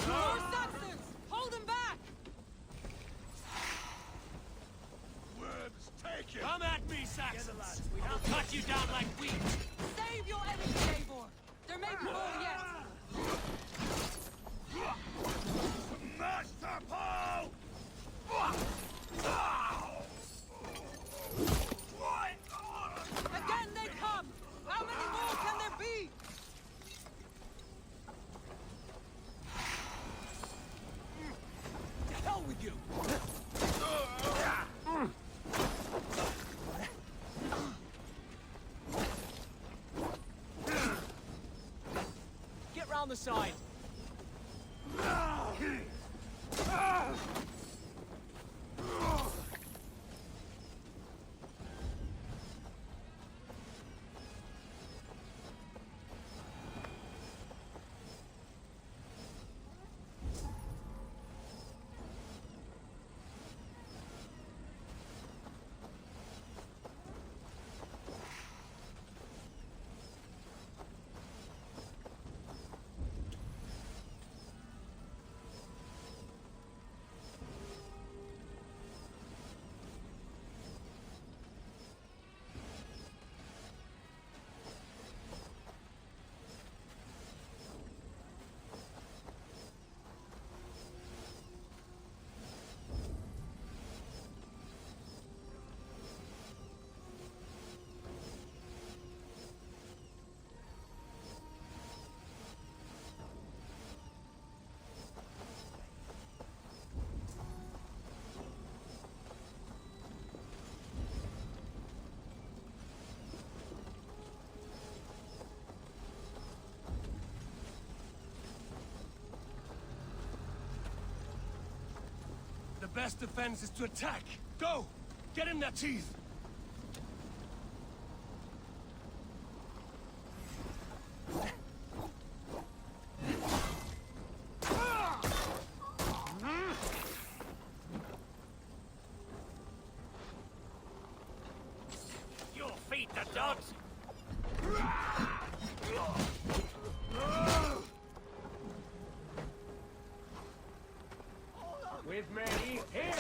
[SPEAKER 3] More Saxons! Hold them back!
[SPEAKER 6] Words, take it!
[SPEAKER 2] Come at me, Saxons! I will cut you down like wheat!
[SPEAKER 3] Save your enemies, Eivor! There may be more yet!
[SPEAKER 6] Master Paul!
[SPEAKER 3] Again they come! How many more can there be?
[SPEAKER 2] To hell with you! Get round the side! The best defense is to attack! Go! Get in their teeth! Your feet, the dogs! With me, here!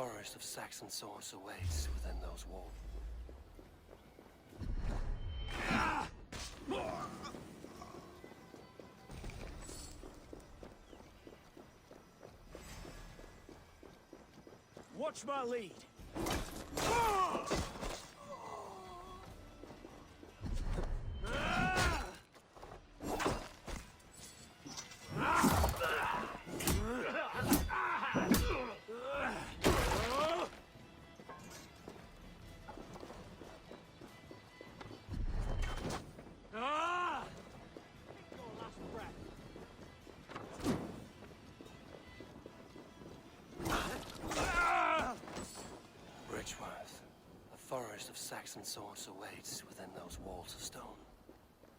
[SPEAKER 2] forest of Saxon swords awaits within those walls.
[SPEAKER 4] Watch my lead.
[SPEAKER 2] Saxon swords awaits within those walls of stone.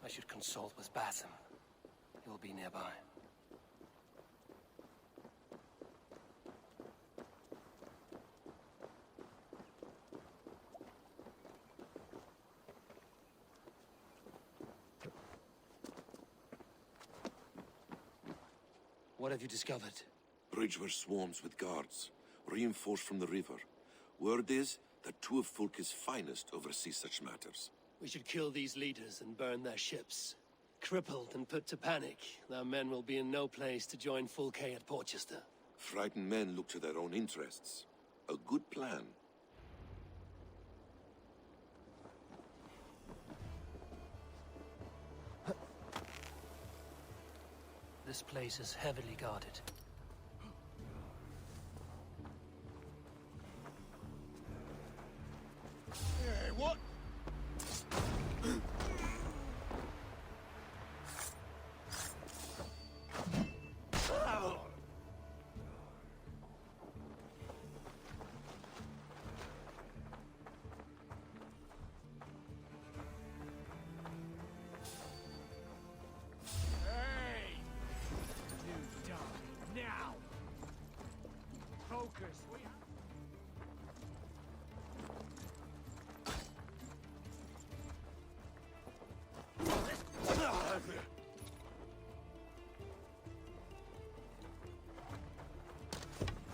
[SPEAKER 2] I should consult with Basim. He will be nearby. What have you discovered?
[SPEAKER 9] Bridgever swarms with guards, reinforced from the river. Word is that two of Fulke's finest oversee such matters.
[SPEAKER 2] We should kill these leaders and burn their ships. Crippled and put to panic, their men will be in no place to join Fulke at Portcestre.
[SPEAKER 9] Frightened men look to their own interests. A good plan.
[SPEAKER 2] This place is heavily guarded.
[SPEAKER 4] Hey, what?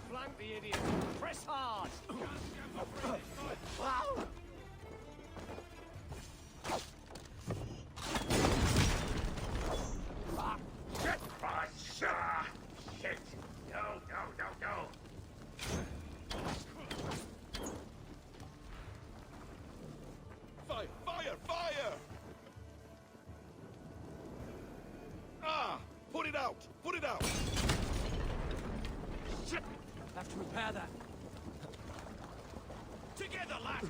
[SPEAKER 2] Flank the idiot! Press hard!
[SPEAKER 4] Get my shot! Shit! No, no, no, no!
[SPEAKER 9] Fire! Fire! Fire! Ah! Put it out! Put it out!
[SPEAKER 2] Shit! Have to repair that.
[SPEAKER 4] Together, lad!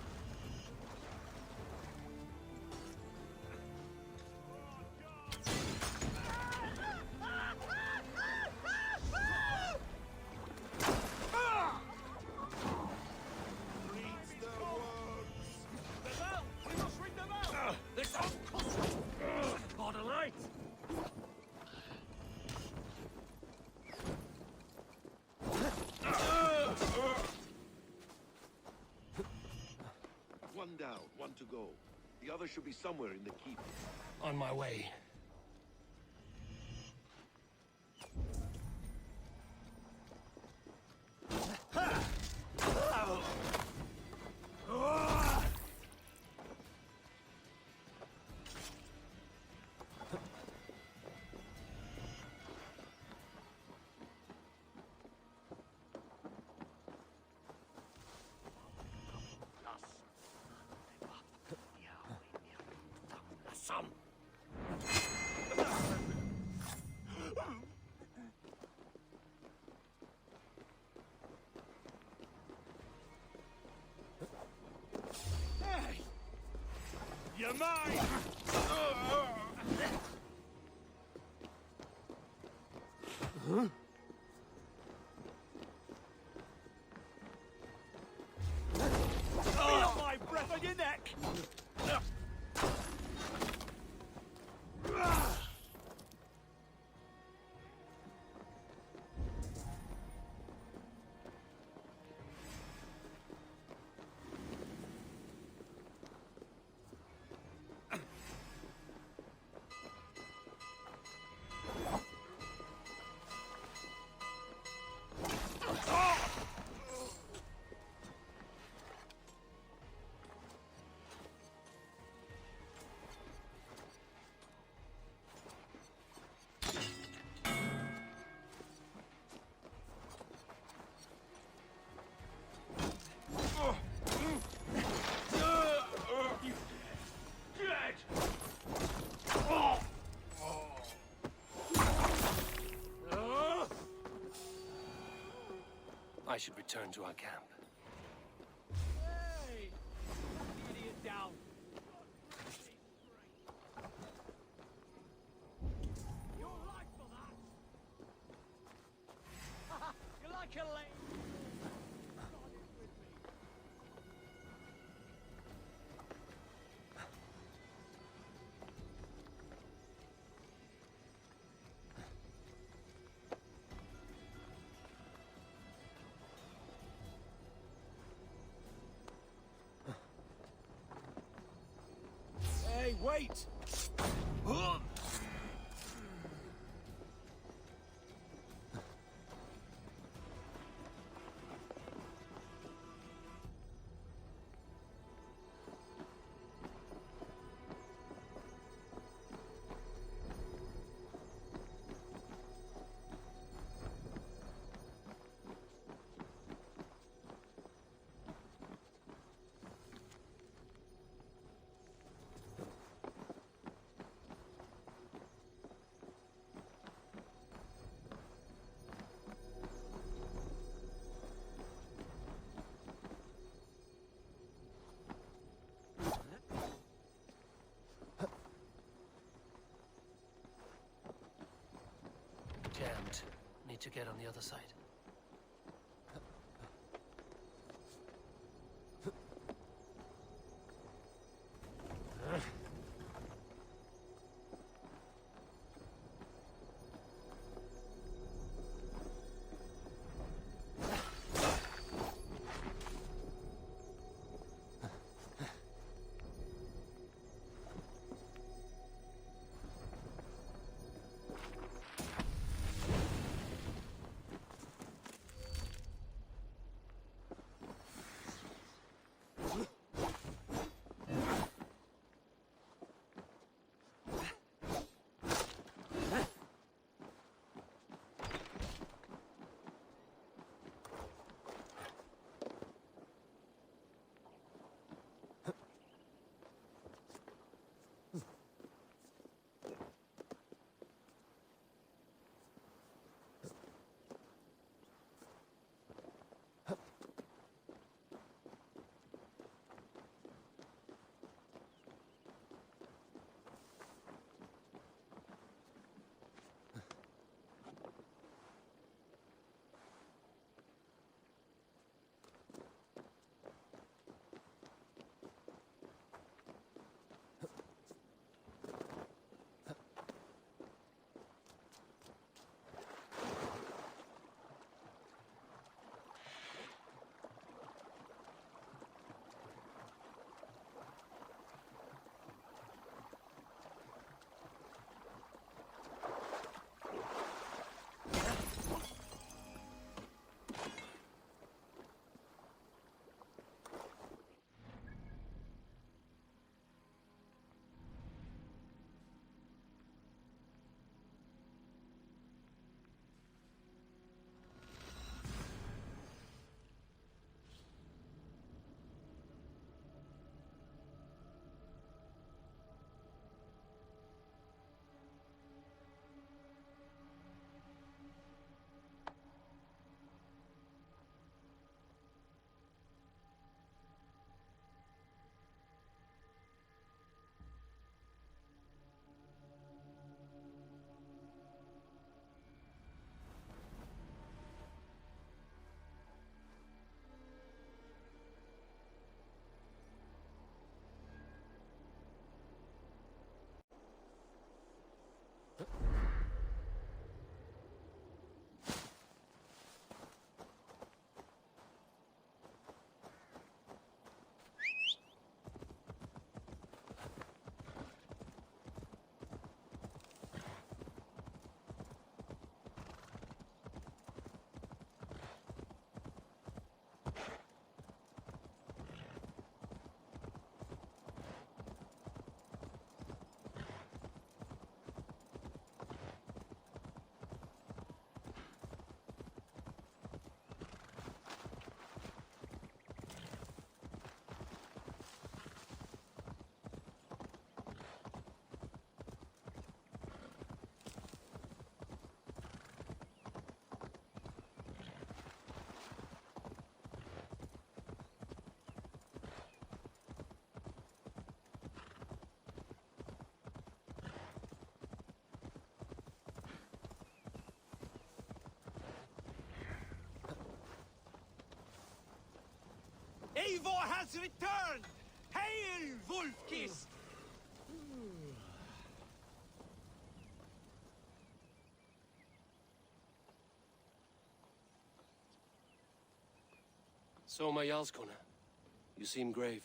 [SPEAKER 9] One down, one to go. The other should be somewhere in the keep.
[SPEAKER 2] On my way.
[SPEAKER 4] You're mine!
[SPEAKER 2] Huh?
[SPEAKER 4] Feel my breath on your neck!
[SPEAKER 2] I should return to our camp.
[SPEAKER 12] Hey! Put the idiot down. Your life for that! You're like a lame. Hey, wait!
[SPEAKER 2] Jammed. Need to get on the other side.
[SPEAKER 8] Eivor has returned! Hail, Wolfkiss!
[SPEAKER 4] So, my Jarlskona, you seem grave.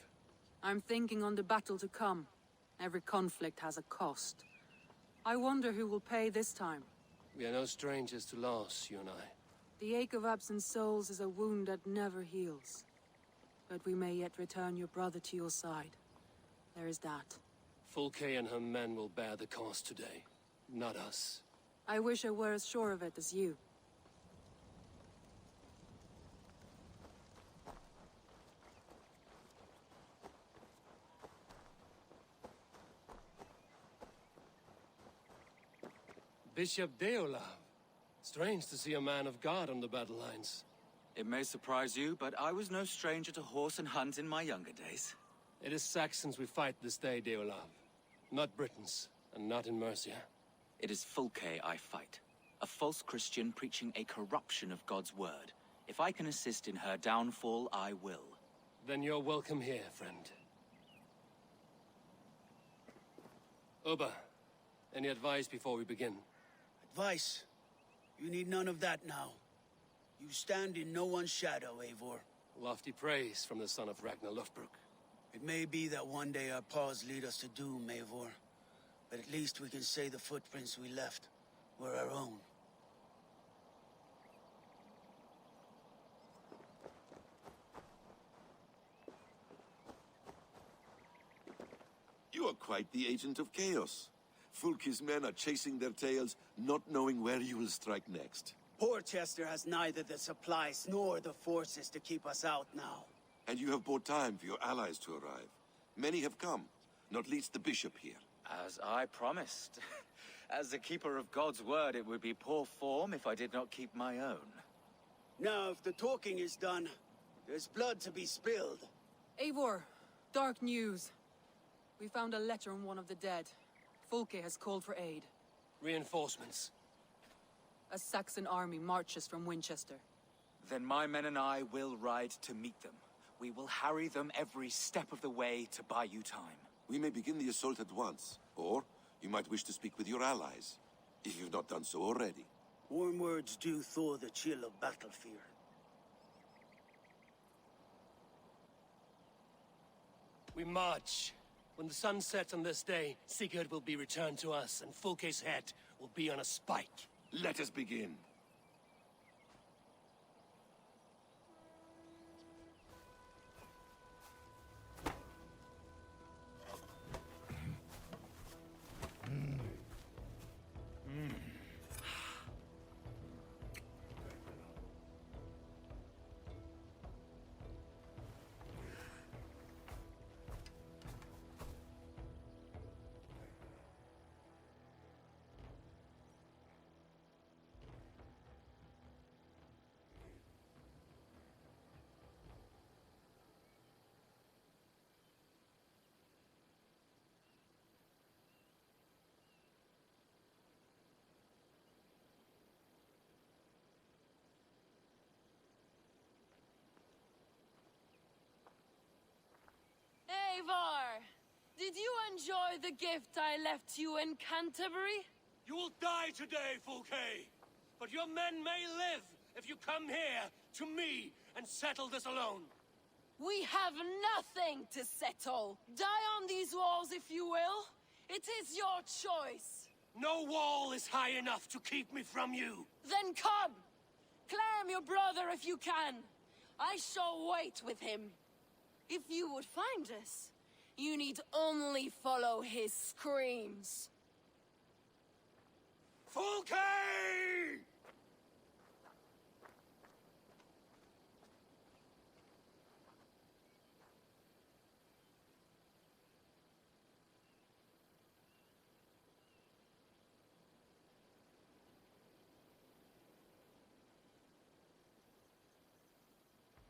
[SPEAKER 3] I'm thinking on the battle to come. Every conflict has a cost. I wonder who will pay this time.
[SPEAKER 4] We are no strangers to loss, you and I.
[SPEAKER 3] The ache of absent souls is a wound that never heals. But we may yet return your brother to your side. There is that.
[SPEAKER 4] Fulke and her men will bear the cost today, not us.
[SPEAKER 3] I wish I were as sure of it as you.
[SPEAKER 4] Bishop Deolav. Strange to see a man of God on the battle lines.
[SPEAKER 13] It may surprise you, but I was no stranger to horse and hunt in my younger days.
[SPEAKER 4] It is Saxons we fight this day, Deolav. Not Britons, and not in Mercia.
[SPEAKER 13] It is Fulke I fight. A false Christian preaching a corruption of God's word. If I can assist in her downfall, I will.
[SPEAKER 4] Then you're welcome here, friend. Oba, any advice before we begin?
[SPEAKER 12] Advice? You need none of that now. You stand in no one's shadow, Eivor.
[SPEAKER 4] Lofty praise from the son of Ragnar Lothbrok.
[SPEAKER 12] It may be that one day our paths lead us to doom, Eivor. But at least we can say the footprints we left were our own.
[SPEAKER 9] You are quite the agent of chaos. Fulke's men are chasing their tails, not knowing where you will strike next.
[SPEAKER 12] Portcestre has neither the supplies nor the forces to keep us out now.
[SPEAKER 9] And you have bought time for your allies to arrive. Many have come, not least the bishop here.
[SPEAKER 13] As I promised. As the keeper of God's word, it would be poor form if I did not keep my own.
[SPEAKER 12] Now, if the talking is done, there's blood to be spilled.
[SPEAKER 3] Eivor, dark news. We found a letter on one of the dead. Fulke has called for aid.
[SPEAKER 4] Reinforcements.
[SPEAKER 3] A Saxon army marches from Winchester.
[SPEAKER 13] Then my men and I will ride to meet them. We will harry them every step of the way to buy you time.
[SPEAKER 9] We may begin the assault at once, or you might wish to speak with your allies, if you've not done so already.
[SPEAKER 12] Warm words do thaw the chill of battle fear.
[SPEAKER 4] We march. When the sun sets on this day, Sigard will be returned to us, and Fulke's head will be on a spike.
[SPEAKER 9] Let us begin.
[SPEAKER 14] Eivor, did you enjoy the gift I left you in Canterbury?
[SPEAKER 4] You will die today, Fulke! But your men may live if you come here to me and settle this alone.
[SPEAKER 14] We have nothing to settle. Die on these walls if you will. It is your choice.
[SPEAKER 4] No wall is high enough to keep me from you.
[SPEAKER 14] Then come! Claim your brother if you can. I shall wait with him. If you would find us, you need only follow his screams.
[SPEAKER 4] Fulke!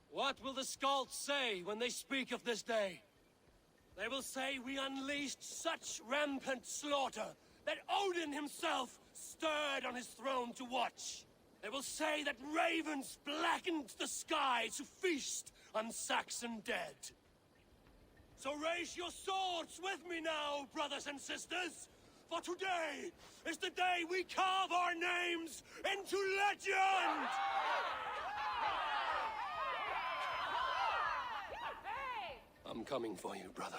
[SPEAKER 4] What will the Skalds say when they speak of this day? They will say we unleashed such rampant slaughter that Odin himself stirred on his throne to watch. They will say that ravens blackened the sky to feast
[SPEAKER 2] and Saxon dead. So raise your swords with me now, brothers and sisters! For today is the day we carve our names into legend! I'm coming for you, brother.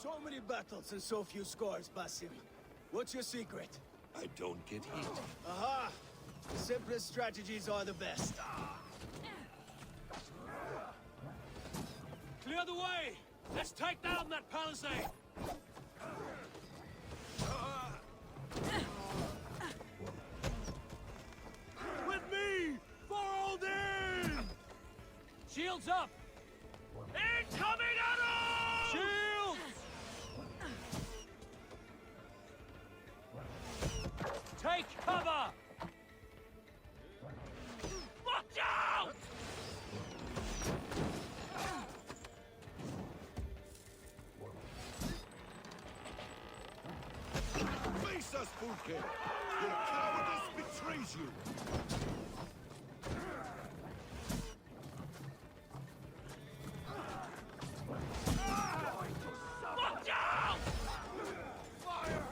[SPEAKER 12] So many battles and so few scores, Basim. What's your secret?
[SPEAKER 9] I don't get hit.
[SPEAKER 12] Aha! The simplest strategies are the best.
[SPEAKER 2] Clear the way! Let's take down that palisade! With me! For Aldin! Shields up! Incoming arrows! Shields! Take cover! Watch out!
[SPEAKER 9] Face us, Fulke! Your cowardice betrays you!
[SPEAKER 2] Watch out! Fire!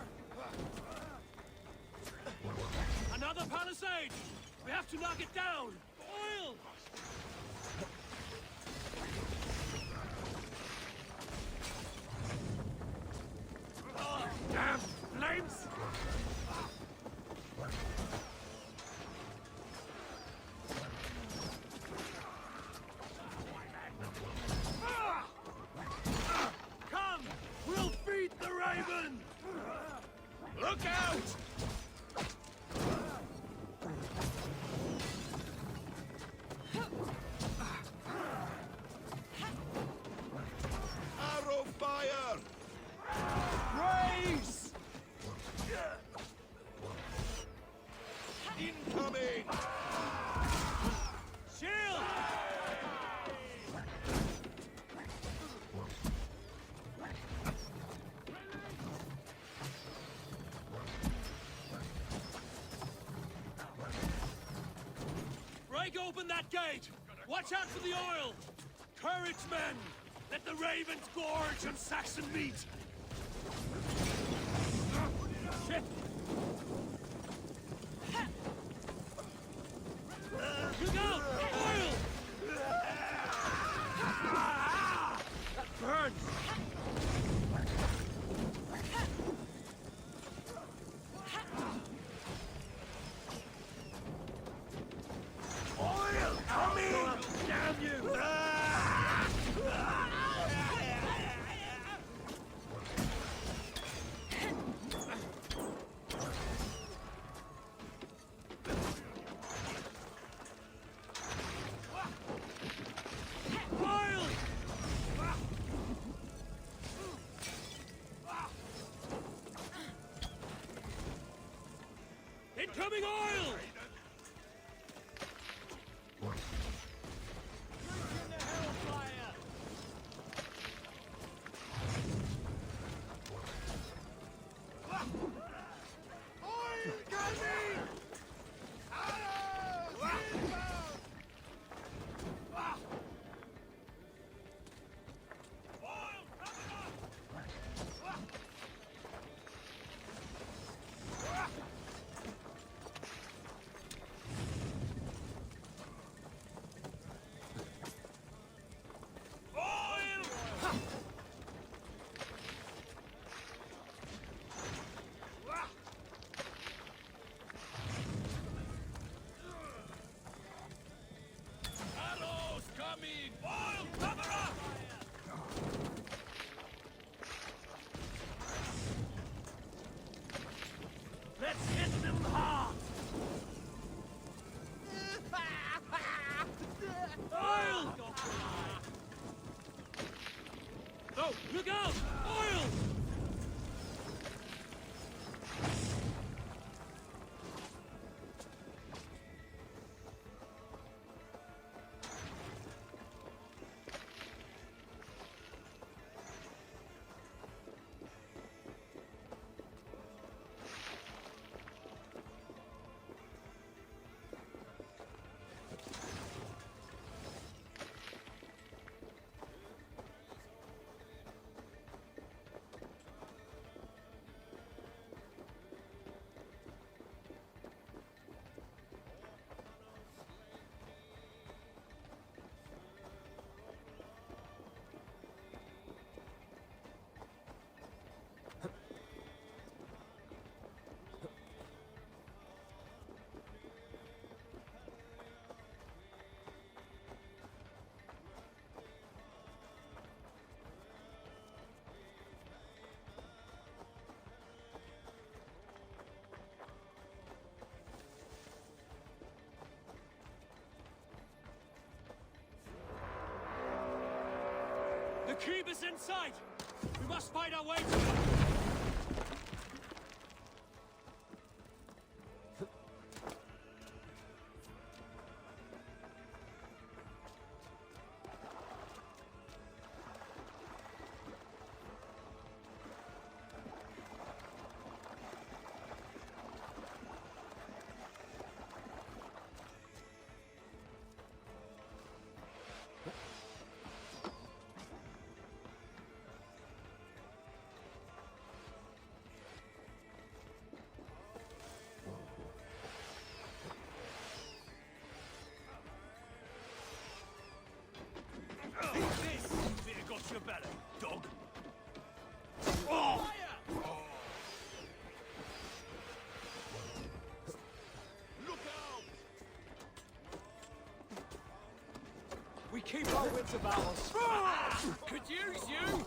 [SPEAKER 2] Another palisade! We have to knock it down! Oil! Oh, damn flames! Come! We'll beat the Raven! Look out!
[SPEAKER 9] Arrow fire!
[SPEAKER 2] Raise!
[SPEAKER 9] Incoming!
[SPEAKER 2] Shield! Break open that gate! Watch out for the oil! Courage, men! Let the ravens gorge on Saxon meat! Shit! Look out! Oil! That burns! Oil coming! Damn you! Oil! Incoming oil! Look out! Oil! The keep is in sight! We must find our way to it! Your belly, dog. Oh! Look out! We keep our wits about us. Could use you.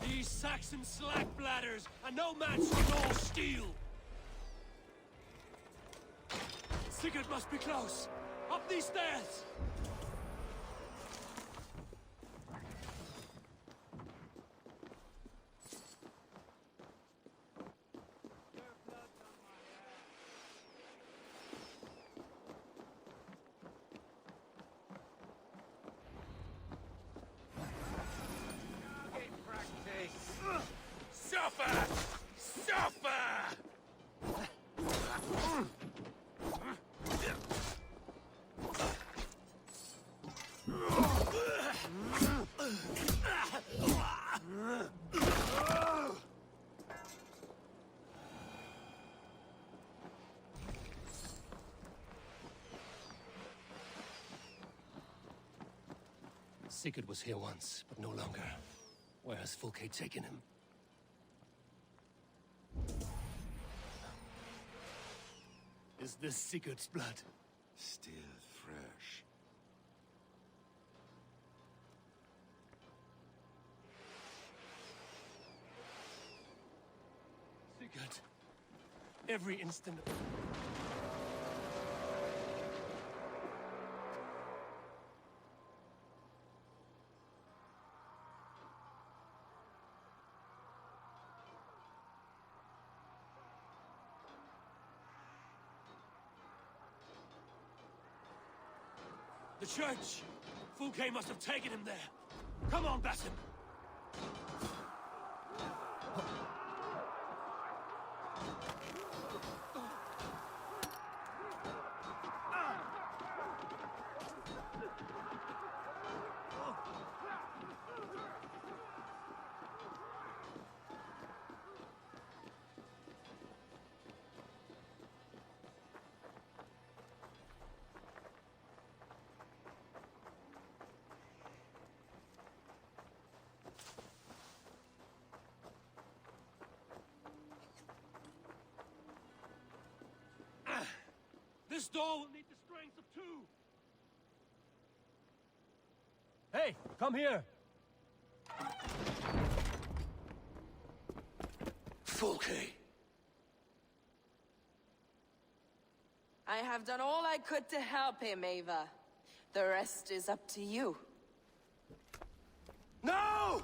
[SPEAKER 2] These Saxon slack bladders are no match for all steel. Sigurd must be close. Up these stairs. Suffer! Suffer! Sigurd was here once, but no longer. Where has Fulke taken him? Is this Sigurd's blood?
[SPEAKER 9] Still fresh.
[SPEAKER 2] Sigurd. Every instant of... The church! Fulke must have taken him there. Come on, Basim! This door will need the strength of two.
[SPEAKER 15] Hey, come here!
[SPEAKER 2] Fulke.
[SPEAKER 14] I have done all I could to help him, Ava. The rest is up to you.
[SPEAKER 2] No!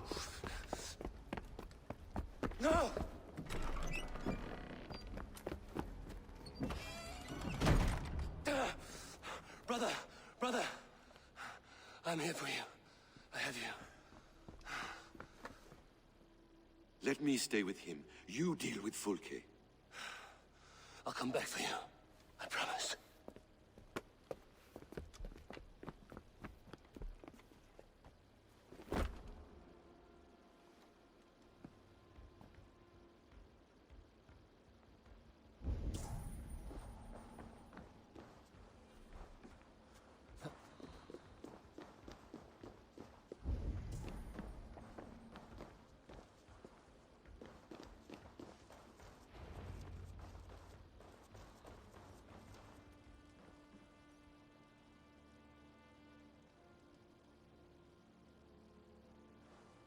[SPEAKER 2] No! Brother, I'm here for you. I have you.
[SPEAKER 9] Let me stay with him. You deal with Fulke.
[SPEAKER 2] I'll come back for you. I promise.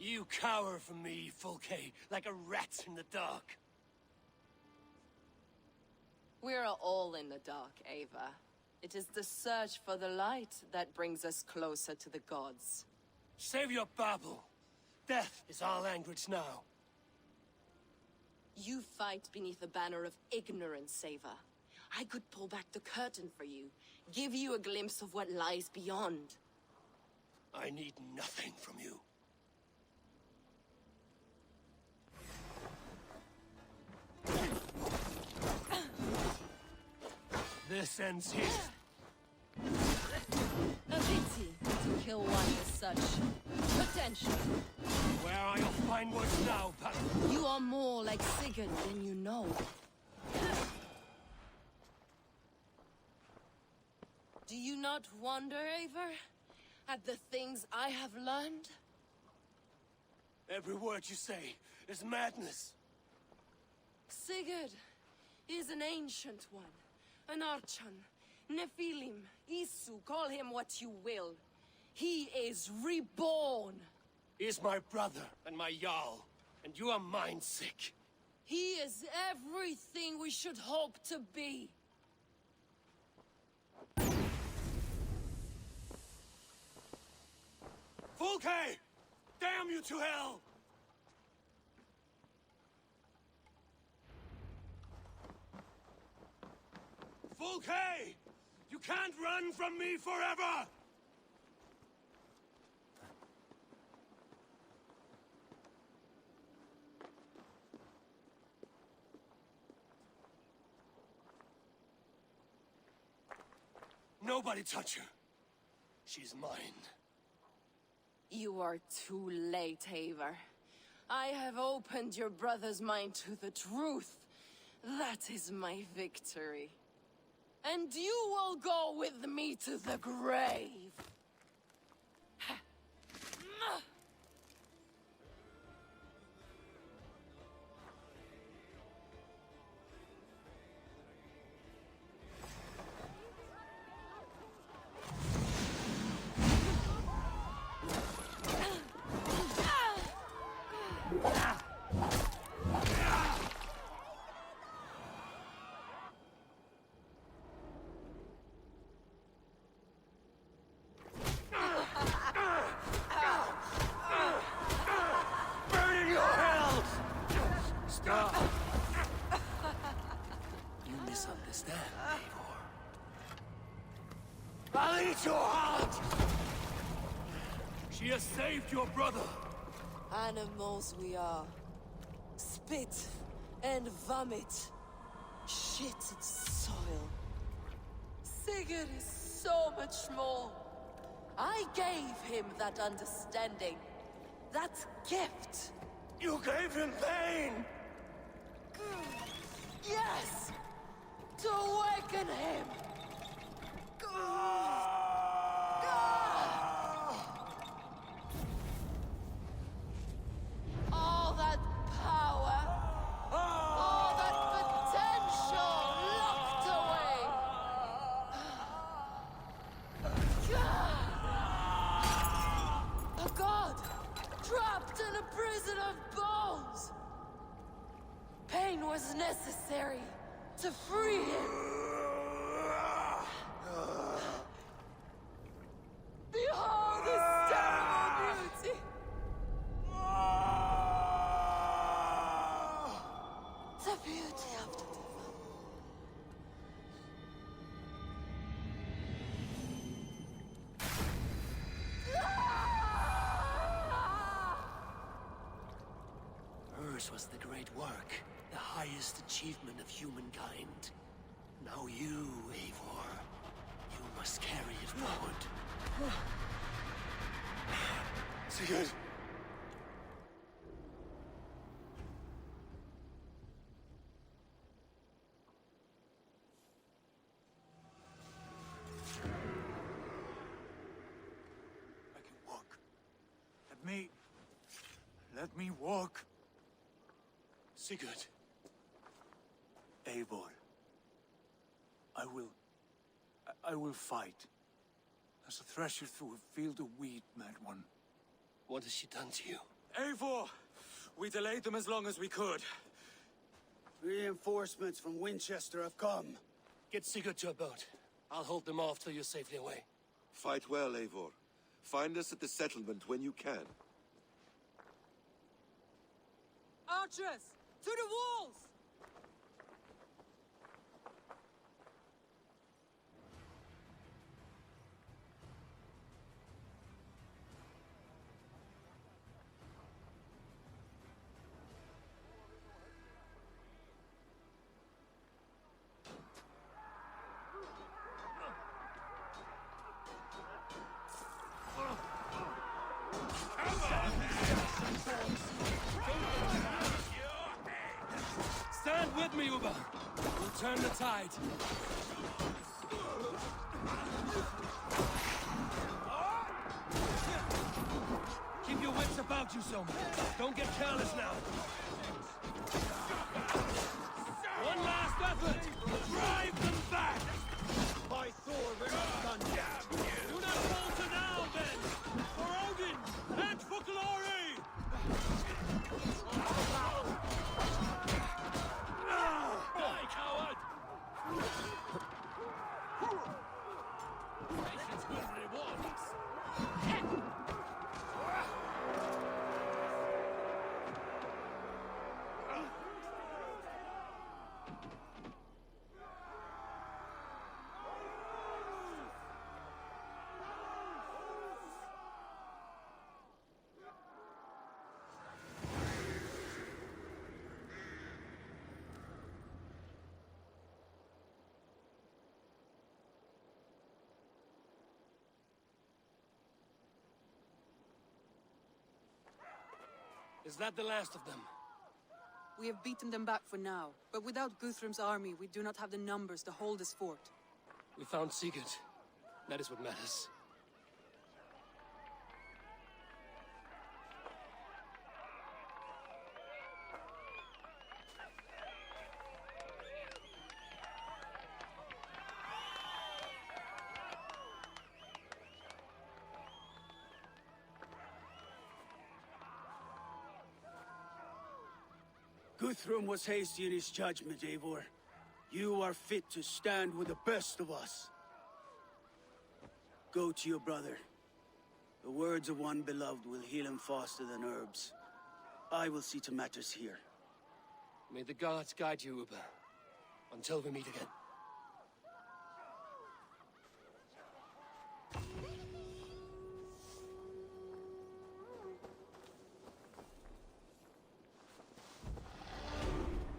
[SPEAKER 2] You cower from me, Fulke, like a rat in the dark.
[SPEAKER 14] We're all in the dark, Ava. It is the search for the light that brings us closer to the gods.
[SPEAKER 2] Save your babble. Death is our language now.
[SPEAKER 14] You fight beneath a banner of ignorance, Ava. I could pull back the curtain for you, give you a glimpse of what lies beyond.
[SPEAKER 2] I need nothing from you. This ends here.
[SPEAKER 14] A pity to kill one with such potential.
[SPEAKER 2] Where are your fine words now, Paladin?
[SPEAKER 14] You are more like Sigard than you know. Do you not wonder, Eivor, at the things I have learned?
[SPEAKER 2] Every word you say is madness.
[SPEAKER 14] Sigurd is an ancient one. An Archon, Nephilim, Isu, call him what you will. He is reborn.
[SPEAKER 2] He is my brother and my Jarl, and you are mine sick.
[SPEAKER 14] He is everything we should hope to be.
[SPEAKER 2] Fulke! Damn you to hell! Fulke! You can't run from me forever! Nobody touch her. She's mine.
[SPEAKER 14] You are too late, Eivor. I have opened your brother's mind to the truth. That is my victory. And you will go with me to the grave.
[SPEAKER 2] I'll eat your heart! She has saved your brother!
[SPEAKER 14] Animals we are. Spit and vomit. Shit and soil. Sigurd is so much more. I gave him that understanding. That gift.
[SPEAKER 2] You gave him pain!
[SPEAKER 14] Yes! To awaken him! All that power, all that potential locked away. trapped in a prison of bones! Pain was necessary to free him! Behold his terrible beauty! The beauty of the divine.
[SPEAKER 2] Hers was the great work, the highest achievement of humankind. Now you, Eivor, you must carry it forward.
[SPEAKER 4] Sigurd!
[SPEAKER 7] I can walk. Let me walk.
[SPEAKER 2] Sigurd.
[SPEAKER 7] Eivor. I will fight. As a thresher through a field of wheat, mad one.
[SPEAKER 2] What has she done to you?
[SPEAKER 8] Eivor! We delayed them as long as we could.
[SPEAKER 12] Reinforcements from Winchester have come.
[SPEAKER 2] Get Sigurd to a boat. I'll hold them off till you're safely away.
[SPEAKER 9] Fight well, Eivor. Find us at the settlement when you can.
[SPEAKER 3] Archers! To the walls!
[SPEAKER 15] Stand with me, Uber. We'll turn the tide. Keep your wits about you, Soma. Don't get careless now. One last effort. Drive them back.
[SPEAKER 12] By Thor, we're not done yet.
[SPEAKER 15] Do not falter now, then. For Odin and for glory. Die, coward! Patience will reward us.
[SPEAKER 2] Is that the last of them?
[SPEAKER 3] We have beaten them back for now, but without Guthrum's army, we do not have the numbers to hold this fort.
[SPEAKER 2] We found Sigurd. That is what matters.
[SPEAKER 12] Guthrum was hasty in his judgment, Eivor. You are fit to stand with the best of us. Go to your brother. The words of one beloved will heal him faster than herbs. I will see to matters here.
[SPEAKER 2] May the gods guide you, Uber. Until we meet again.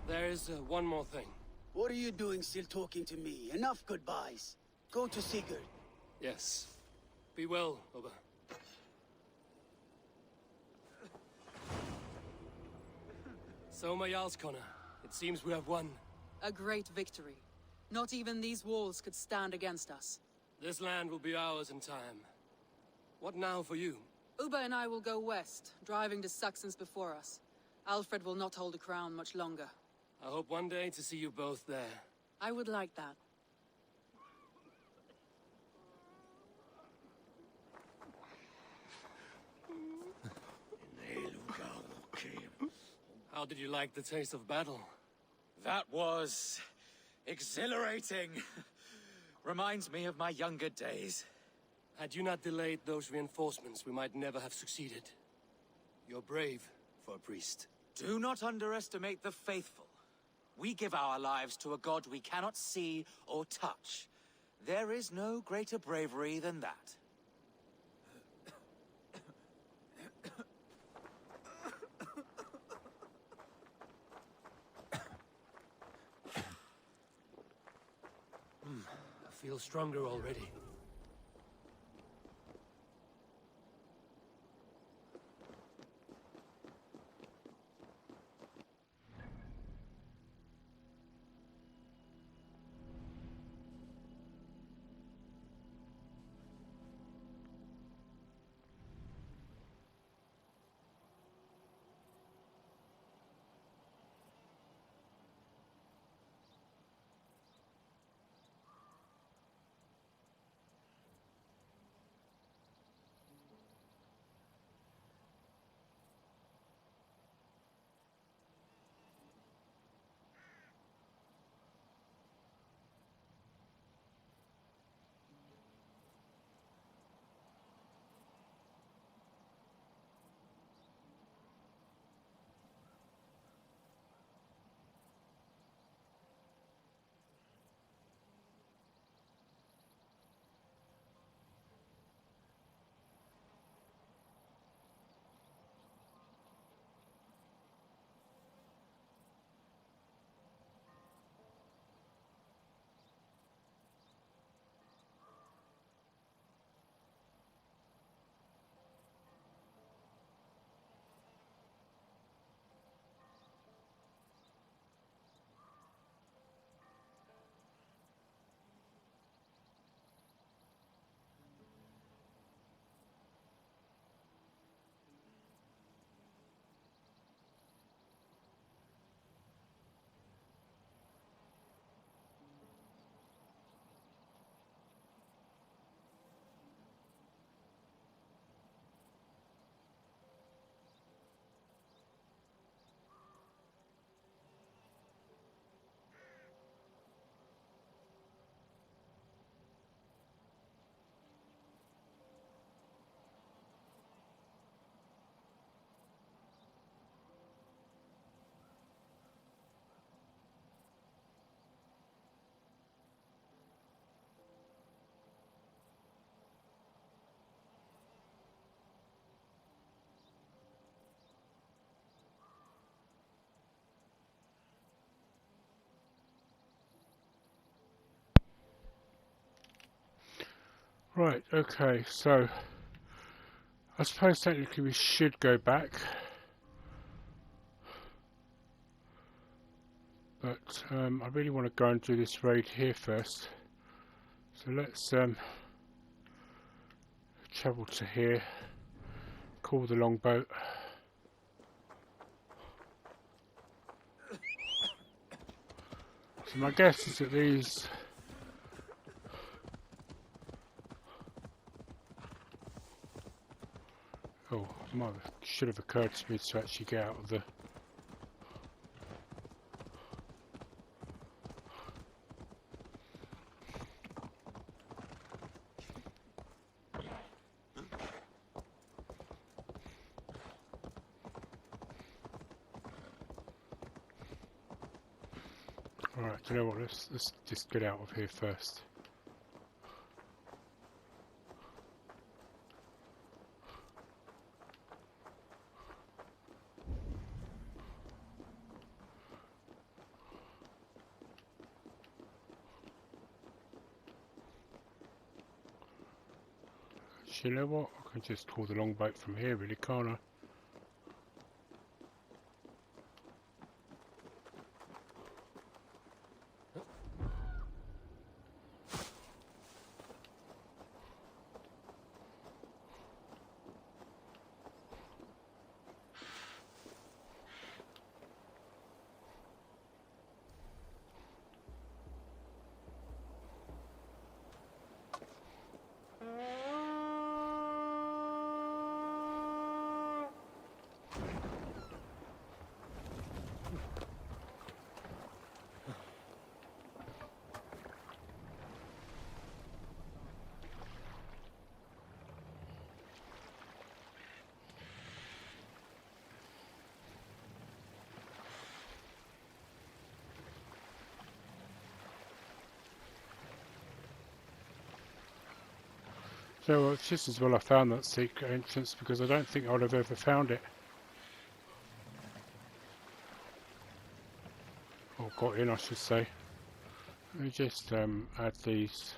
[SPEAKER 2] There's one more thing.
[SPEAKER 12] What are you doing still talking to me? Enough goodbyes. Go to Sigurd.
[SPEAKER 2] Yes. Be well, Uber. So, my Jarlskona, it seems we have won.
[SPEAKER 3] A great victory. Not even these walls could stand against us.
[SPEAKER 2] This land will be ours in time. What now for you?
[SPEAKER 3] Uba and I will go west, driving the Saxons before us. Alfred will not hold the crown much longer.
[SPEAKER 2] I hope one day to see you both there.
[SPEAKER 3] I would like that.
[SPEAKER 4] In the
[SPEAKER 2] How did you like the taste of battle?
[SPEAKER 13] That was exhilarating. Reminds me of my younger days.
[SPEAKER 2] Had you not delayed those reinforcements, we might never have succeeded. You're brave for a priest.
[SPEAKER 13] Do not underestimate the faithful. We give our lives to a god we cannot see or touch. There is no greater bravery than that.
[SPEAKER 2] I feel stronger already.
[SPEAKER 1] Right, okay, so I suppose technically we should go back, but I really want to go and do this raid here first. So let's travel to here, call the longboat. So my guess is that these should have occurred to me to actually get out of the Alright, do you know what, let's just get out of here first. You know what? I can just call the longboat from here, really, can't I? So it's just as well I found that secret entrance, because I don't think I would have ever found it. Or got in, I should say. Let me just add these.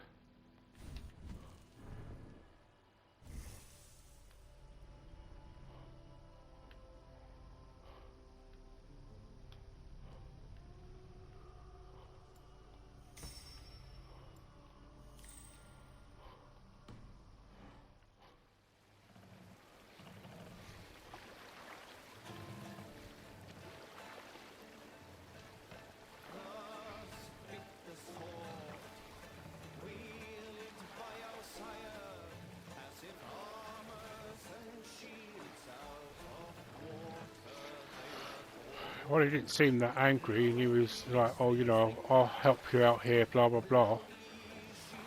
[SPEAKER 1] Well, he didn't seem that angry, and he was like, oh, you know, I'll help you out here, blah, blah, blah.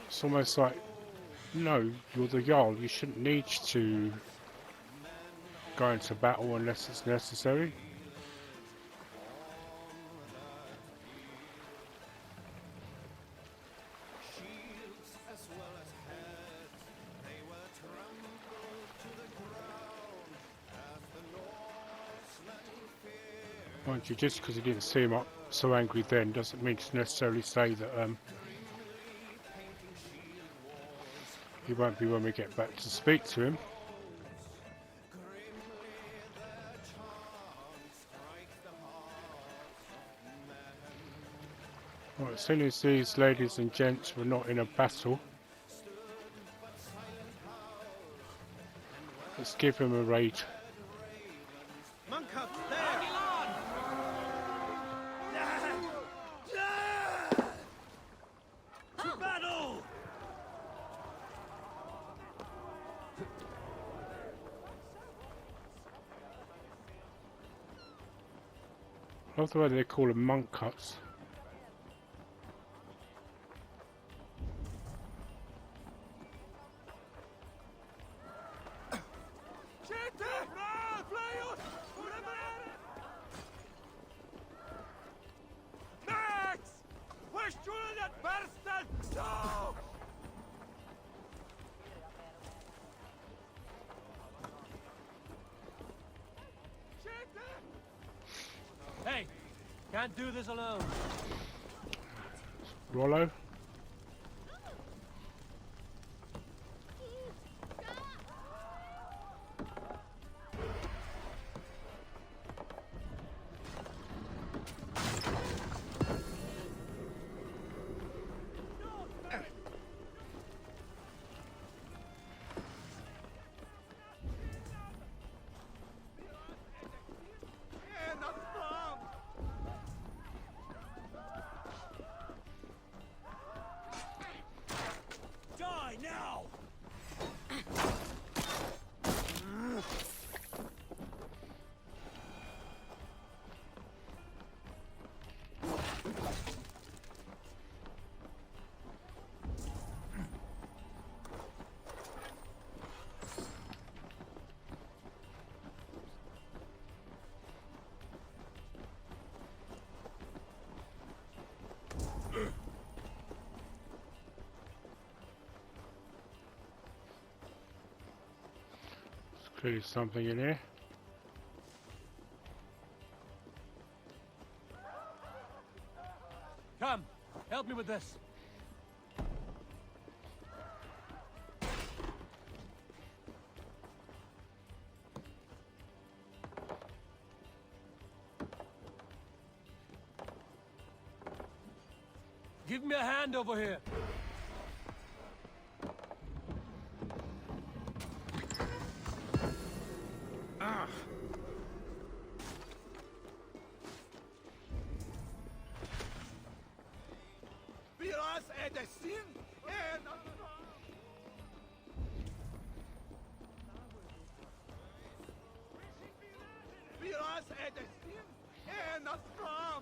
[SPEAKER 1] It's almost like, no, you're the Jarl, you shouldn't need to go into battle unless it's necessary. Mind you, just because he didn't seem up so angry then doesn't mean to necessarily say that he won't be when we get back to speak to him. Right, as soon as these ladies and gents were not in a battle, let's give him a raid. I love the way they call them monk cuts.
[SPEAKER 15] Hey, can't do this alone.
[SPEAKER 1] Rollo. Clearly something in here.
[SPEAKER 15] Come, help me with this. Give me a hand over here.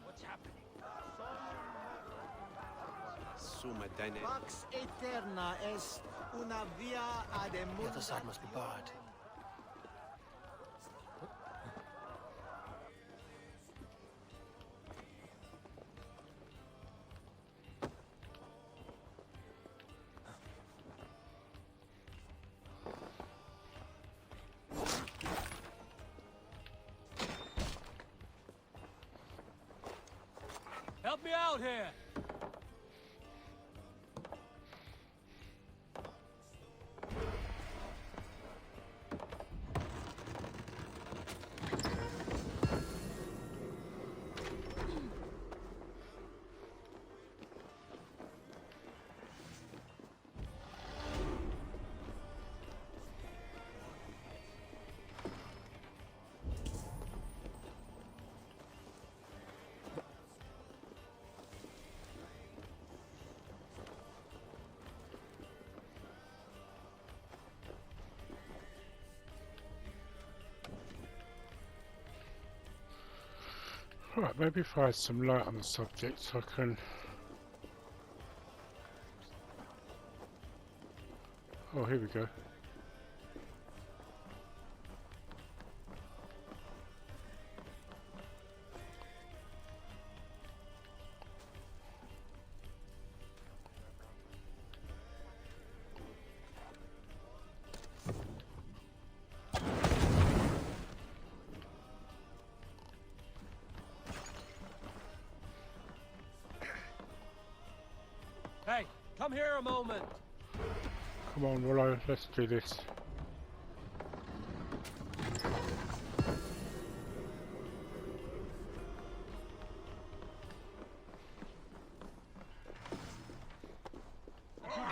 [SPEAKER 2] What's happening?
[SPEAKER 8] Pax eterna est una via ad
[SPEAKER 2] The other side must be barred.
[SPEAKER 15] me out here!
[SPEAKER 1] Right, maybe if I had some light on the subject I can... Oh, here we go.
[SPEAKER 15] Hey, come here a moment.
[SPEAKER 1] Come on, Willow, let's do this.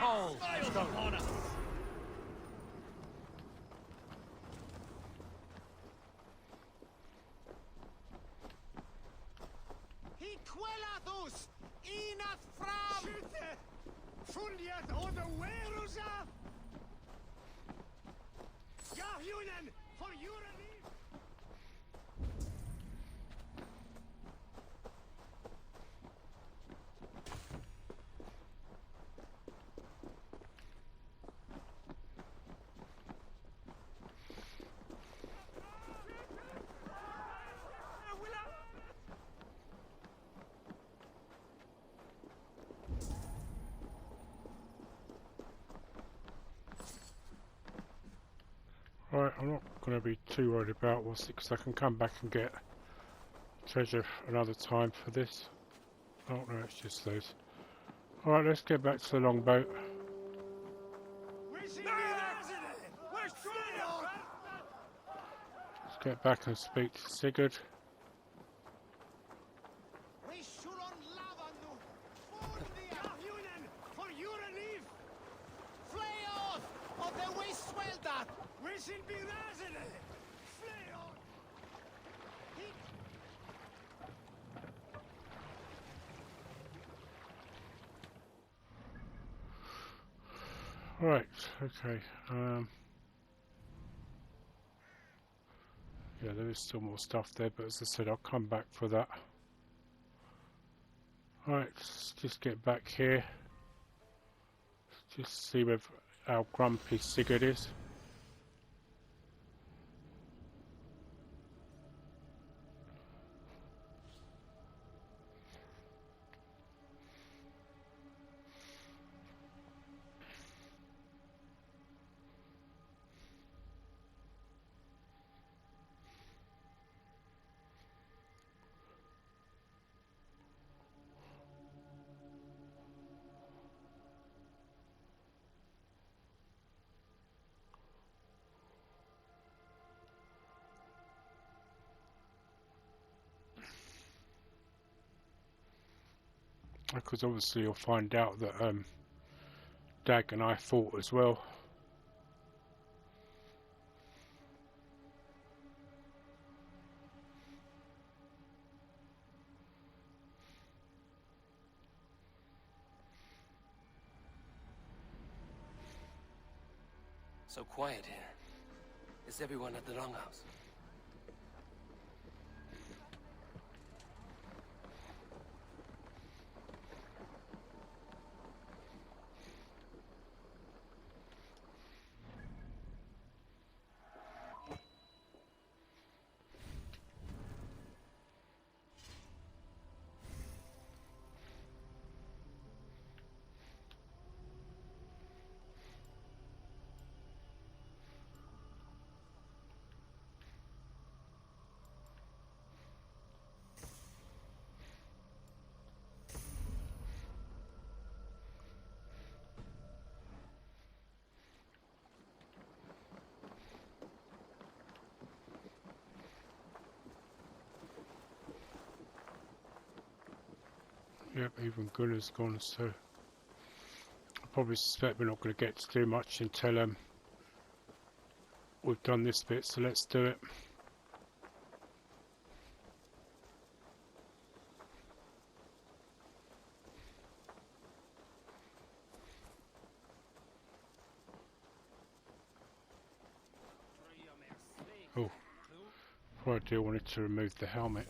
[SPEAKER 15] Oh, let's go.
[SPEAKER 8] Hiquelatus inat fram! Fundiat oder werusa! Yahunen for Urani!
[SPEAKER 1] Right, I'm not going to be too worried about what's it, because I can come back and get treasure another time for this. Oh no, it's just those. Alright, let's get back to the longboat. Let's get back and speak to Sigard. Right, okay. Yeah, there is still more stuff there, but as I said, I'll come back for that. Alright, let's just get back here. Just see where how grumpy Sigard is. Because obviously you'll find out that Dag and I fought as well.
[SPEAKER 2] So quiet here. Is everyone at the longhouse?
[SPEAKER 1] Yep, even Gunnar's gone, so I probably suspect we're not going to get to do much until we've done this bit, so let's do it. Oh, before I do, I wanted to remove the helmet.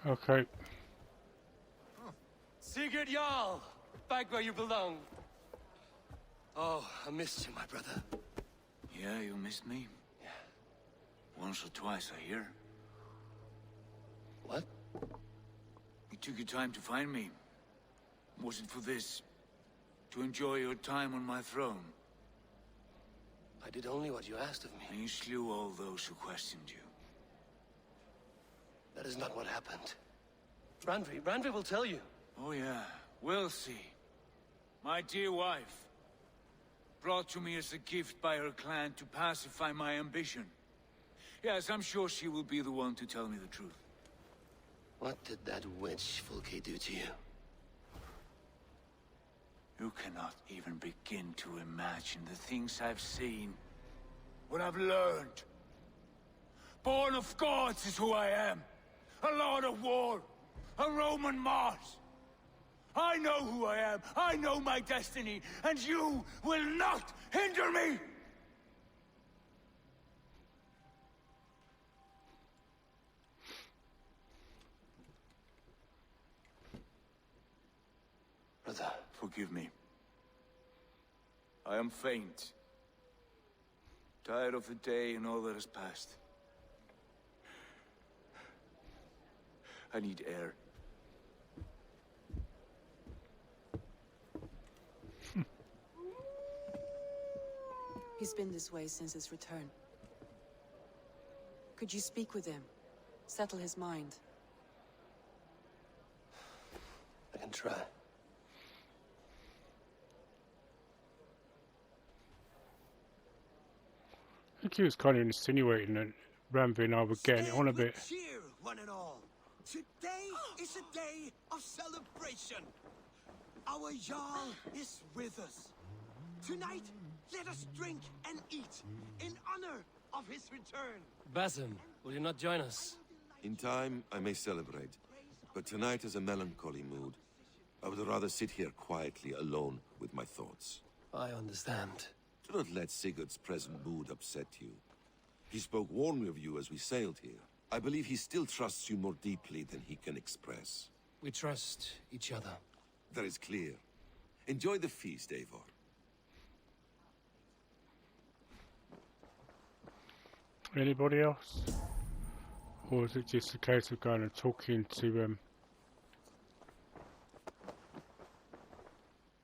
[SPEAKER 1] Okay.
[SPEAKER 2] Sigard Jarl! Back where you belong. Oh, I missed you, my brother.
[SPEAKER 5] Yeah, you missed me?
[SPEAKER 2] Yeah.
[SPEAKER 5] Once or twice, I hear.
[SPEAKER 2] What?
[SPEAKER 5] You took your time to find me. Was it for this? To enjoy your time on my throne?
[SPEAKER 2] I did only what you asked of me.
[SPEAKER 5] And you slew all those who questioned you.
[SPEAKER 2] That is not what happened. Randvi will tell you.
[SPEAKER 5] Oh yeah, we'll see. My dear wife, brought to me as a gift by her clan to pacify my ambition. Yes, I'm sure she will be the one to tell me the truth.
[SPEAKER 2] What did that witch Fulke do to you?
[SPEAKER 5] You cannot even begin to imagine the things I've seen. What I've learned. Born of gods is who I am. A lord of war. A Roman Mars. I know who I am. I know my destiny. And you will not hinder me!
[SPEAKER 2] Brother.
[SPEAKER 5] Forgive me. I am faint. Tired of the day and all that has passed. I need air.
[SPEAKER 3] He's been this way since his return. Could you speak with him? Settle his mind?
[SPEAKER 2] I can try.
[SPEAKER 1] I think he was kind of insinuating that Randvi and I were getting it on a bit.
[SPEAKER 8] Cheer, one and all. Today is a day of celebration. Our Jarl is with us. Tonight, let us drink and eat in honor of his return.
[SPEAKER 2] Basim, will you not join us?
[SPEAKER 9] In time, I may celebrate, but tonight is a melancholy mood. I would rather sit here quietly alone with my thoughts.
[SPEAKER 2] I understand.
[SPEAKER 9] Do not let Sigurd's present mood upset you. He spoke warmly of you as we sailed here. I believe he still trusts you more deeply than he can express.
[SPEAKER 2] We trust each other.
[SPEAKER 9] That is clear. Enjoy the feast, Eivor.
[SPEAKER 1] Anybody else? Or is it just a case of going and talking to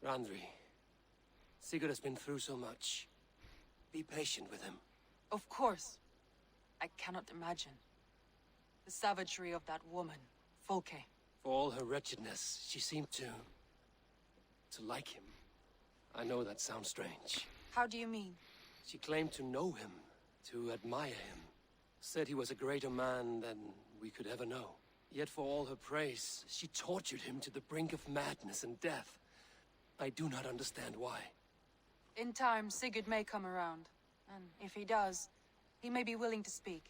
[SPEAKER 2] Randvi, Sigurd has been through so much. Be patient with him.
[SPEAKER 3] Of course. I cannot imagine. The savagery of that woman, Fulke.
[SPEAKER 2] For all her wretchedness, she seemed to like him. I know that sounds strange.
[SPEAKER 3] How do you mean?
[SPEAKER 2] She claimed to know him, to admire him. Said he was a greater man than we could ever know. Yet for all her praise, she tortured him to the brink of madness and death. I do not understand why.
[SPEAKER 3] In time, Sigurd may come around. And if he does, he may be willing to speak.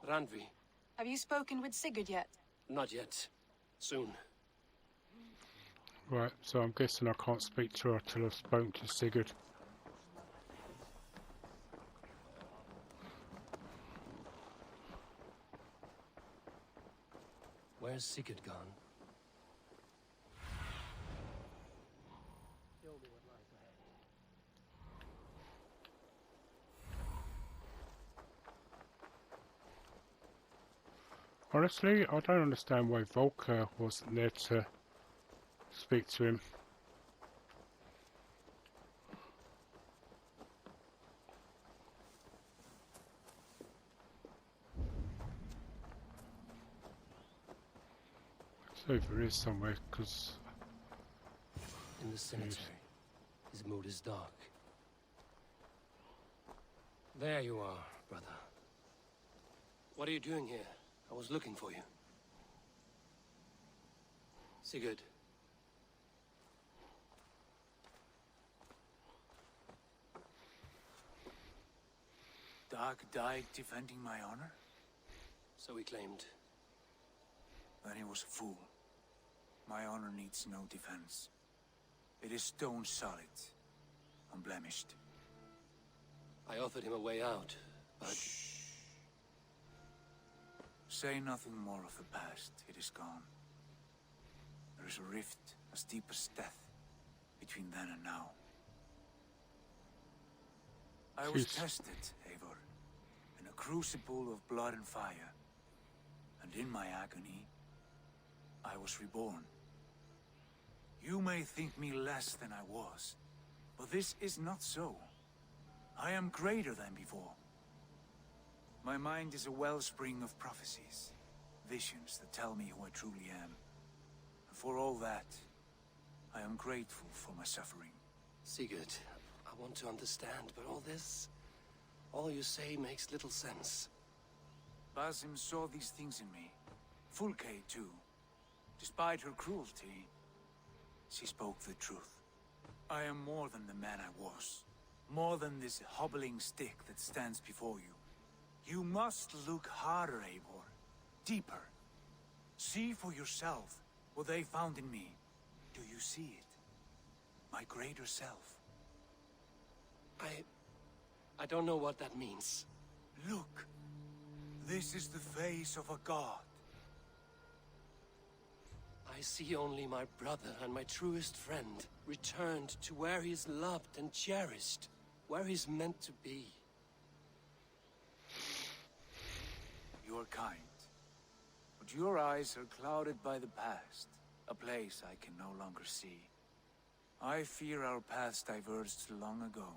[SPEAKER 2] Randvi.
[SPEAKER 3] Have you spoken with Sigurd yet?
[SPEAKER 2] Not yet. Soon.
[SPEAKER 1] Right, so I'm guessing I can't speak to her until I've spoken to Sigurd.
[SPEAKER 2] Where's Sigurd gone?
[SPEAKER 1] Honestly, I don't understand why Fulke wasn't there to speak to him. Over is somewhere, because...
[SPEAKER 2] In the cemetery. His mood is dark. There you are, brother. What are you doing here? I was looking for you. Sigurd.
[SPEAKER 5] Dag died defending my honor?
[SPEAKER 2] So he claimed.
[SPEAKER 5] Then he was a fool. My honor needs no defense. It is stone solid, unblemished.
[SPEAKER 2] I offered him a way out, but...
[SPEAKER 5] Shh. Say nothing more of the past. It is gone. There is a rift as deep as death between then and now. I was tested, Eivor, in a crucible of blood and fire. And in my agony, I was reborn. You may think me less than I was, but this is not so. I am greater than before. My mind is a wellspring of prophecies, visions that tell me who I truly am. And for all that, I am grateful for my suffering.
[SPEAKER 2] Sigurd, I want to understand, but all you say makes little sense.
[SPEAKER 5] Basim saw these things in me. Fulke, too. Despite her cruelty, she spoke the truth. I am more than the man I was. More than this hobbling stick that stands before you. You must look harder, Eivor. Deeper. See for yourself what they found in me. Do you see it? My greater self.
[SPEAKER 2] I don't know what that means.
[SPEAKER 5] Look. This is the face of a god.
[SPEAKER 2] I see only my brother and my truest friend returned to where he is loved and cherished, where he's meant to be.
[SPEAKER 5] You are kind, but your eyes are clouded by the past, a place I can no longer see. I fear our paths diverged long ago.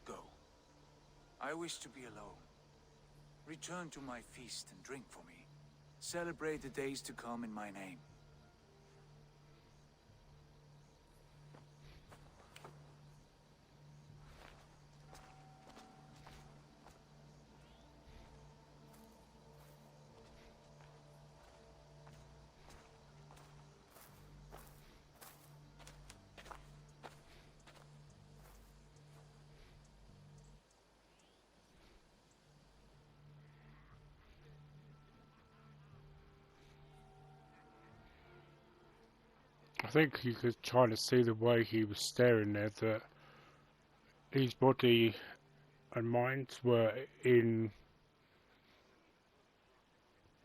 [SPEAKER 5] Go. I wish to be alone. Return to my feast and drink for me. Celebrate the days to come in my name.
[SPEAKER 1] I think you could kind of see the way he was staring there, that his body and mind were in,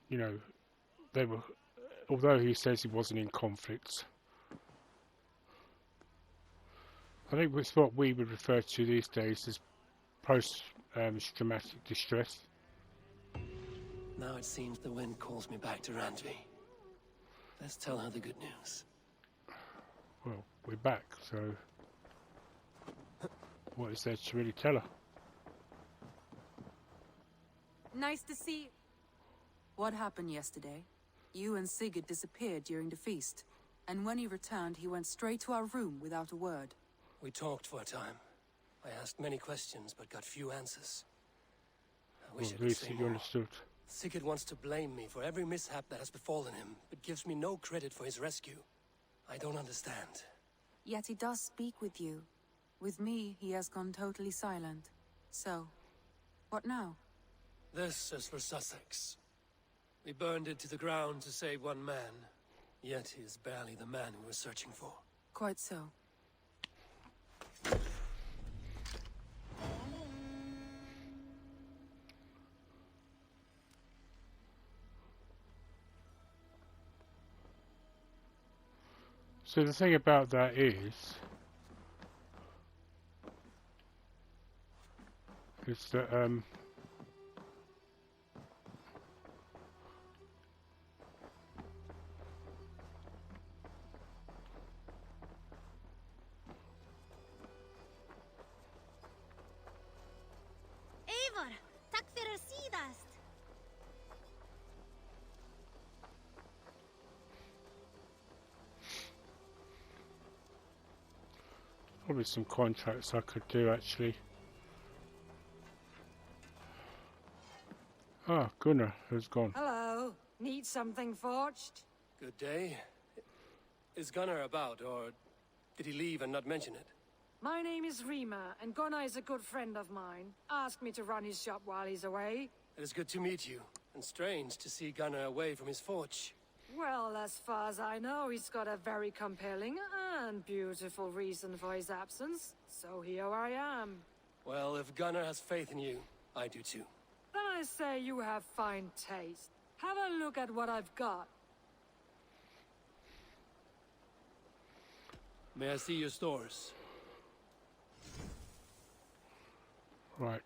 [SPEAKER 1] you know, they were, although he says he wasn't in conflict, I think it's what we would refer to these days as post-traumatic distress.
[SPEAKER 2] Now it seems the wind calls me back to Randvi. Let's tell her the good news.
[SPEAKER 1] Well, we're back, so what is there to really tell her?
[SPEAKER 3] Nice to see. What happened yesterday? You and Sigurd disappeared during the feast, and when he returned, he went straight to our room without a word.
[SPEAKER 2] We talked for a time. I asked many questions, but got few answers. I wish I could say more.
[SPEAKER 1] Understood.
[SPEAKER 2] Sigurd wants to blame me for every mishap that has befallen him, but gives me no credit for his rescue. I don't understand.
[SPEAKER 3] Yet he does speak with you. With me, he has gone totally silent. So, what now?
[SPEAKER 2] This is for Suthsexe. We burned it to the ground to save one man. Yet he is barely the man we were searching for.
[SPEAKER 3] Quite so.
[SPEAKER 1] So the thing about that is that
[SPEAKER 11] Eivor, tack för sidast.
[SPEAKER 1] Probably some contracts I could do actually. Ah, Gunnar has gone.
[SPEAKER 16] Hello. Need something forged?
[SPEAKER 4] Good day. Is Gunnar about, or did he leave and not mention it?
[SPEAKER 16] My name is Rima, and Gunnar is a good friend of mine. Asked me to run his shop while he's away.
[SPEAKER 4] It is good to meet you, and strange to see Gunnar away from his forge.
[SPEAKER 16] Well, as far as I know, he's got a very compelling and beautiful reason for his absence. So here I am.
[SPEAKER 4] Well, if Gunnar has faith in you, I do too.
[SPEAKER 16] Then I say you have fine taste. Have a look at what I've got.
[SPEAKER 4] May I see your stores?
[SPEAKER 1] Right.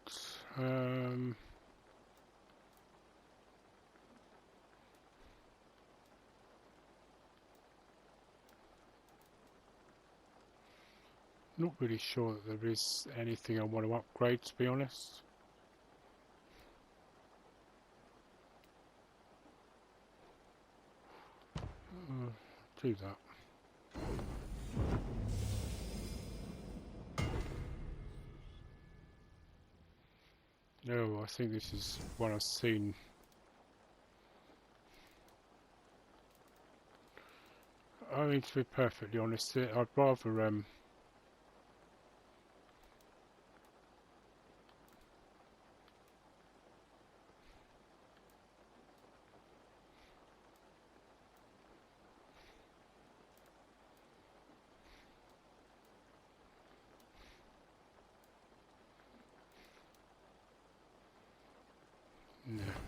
[SPEAKER 1] Not really sure that there is anything I want to upgrade, to be honest. Do that. No, I think this is one I've seen. I mean, to be perfectly honest, I'd rather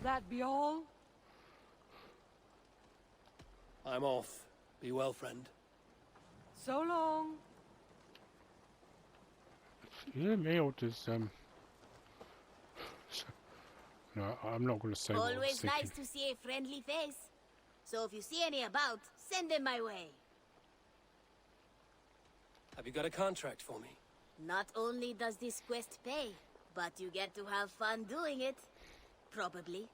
[SPEAKER 16] That be all?
[SPEAKER 4] I'm off. Be well, friend.
[SPEAKER 16] So long.
[SPEAKER 1] Yeah, me or does no, I'm not going to say what I was
[SPEAKER 11] Always
[SPEAKER 1] thinking.
[SPEAKER 11] nice to see a friendly face. So if you see any about, send them my way.
[SPEAKER 4] Have you got a contract for me?
[SPEAKER 11] Not only does this quest pay, but you get to have fun doing it. Probably.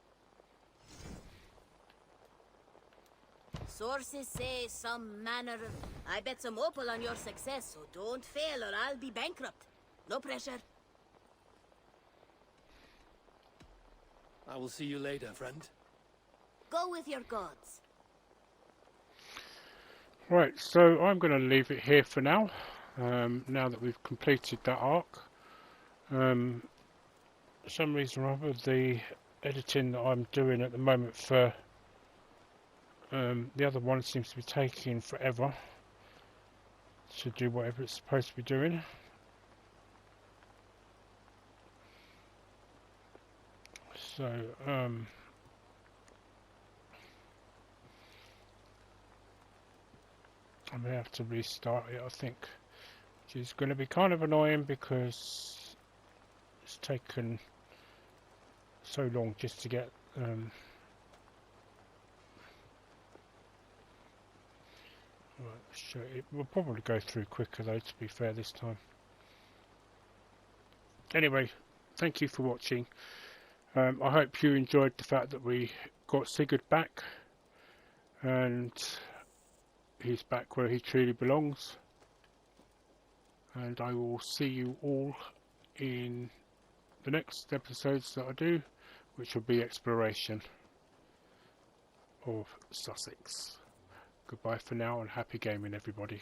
[SPEAKER 11] Sources say some manner of... I bet some opal on your success, so don't fail or I'll be bankrupt. No pressure.
[SPEAKER 4] I will see you later, friend.
[SPEAKER 11] Go with your gods.
[SPEAKER 1] Right, so I'm going to leave it here for now. Now that we've completed that arc. For some reason or other, the editing that I'm doing at the moment for the other one seems to be taking forever to do whatever it's supposed to be doing. So I may have to restart it, I think, which is going to be kind of annoying because it's taken so long just to get right, so it will probably go through quicker though, to be fair, this time. Anyway, thank you for watching. I hope you enjoyed the fact that we got Sigard back and he's back where he truly belongs, and I will see you all in the next episodes that I do, which will be exploration of Suthsexe. Goodbye for now and happy gaming, everybody.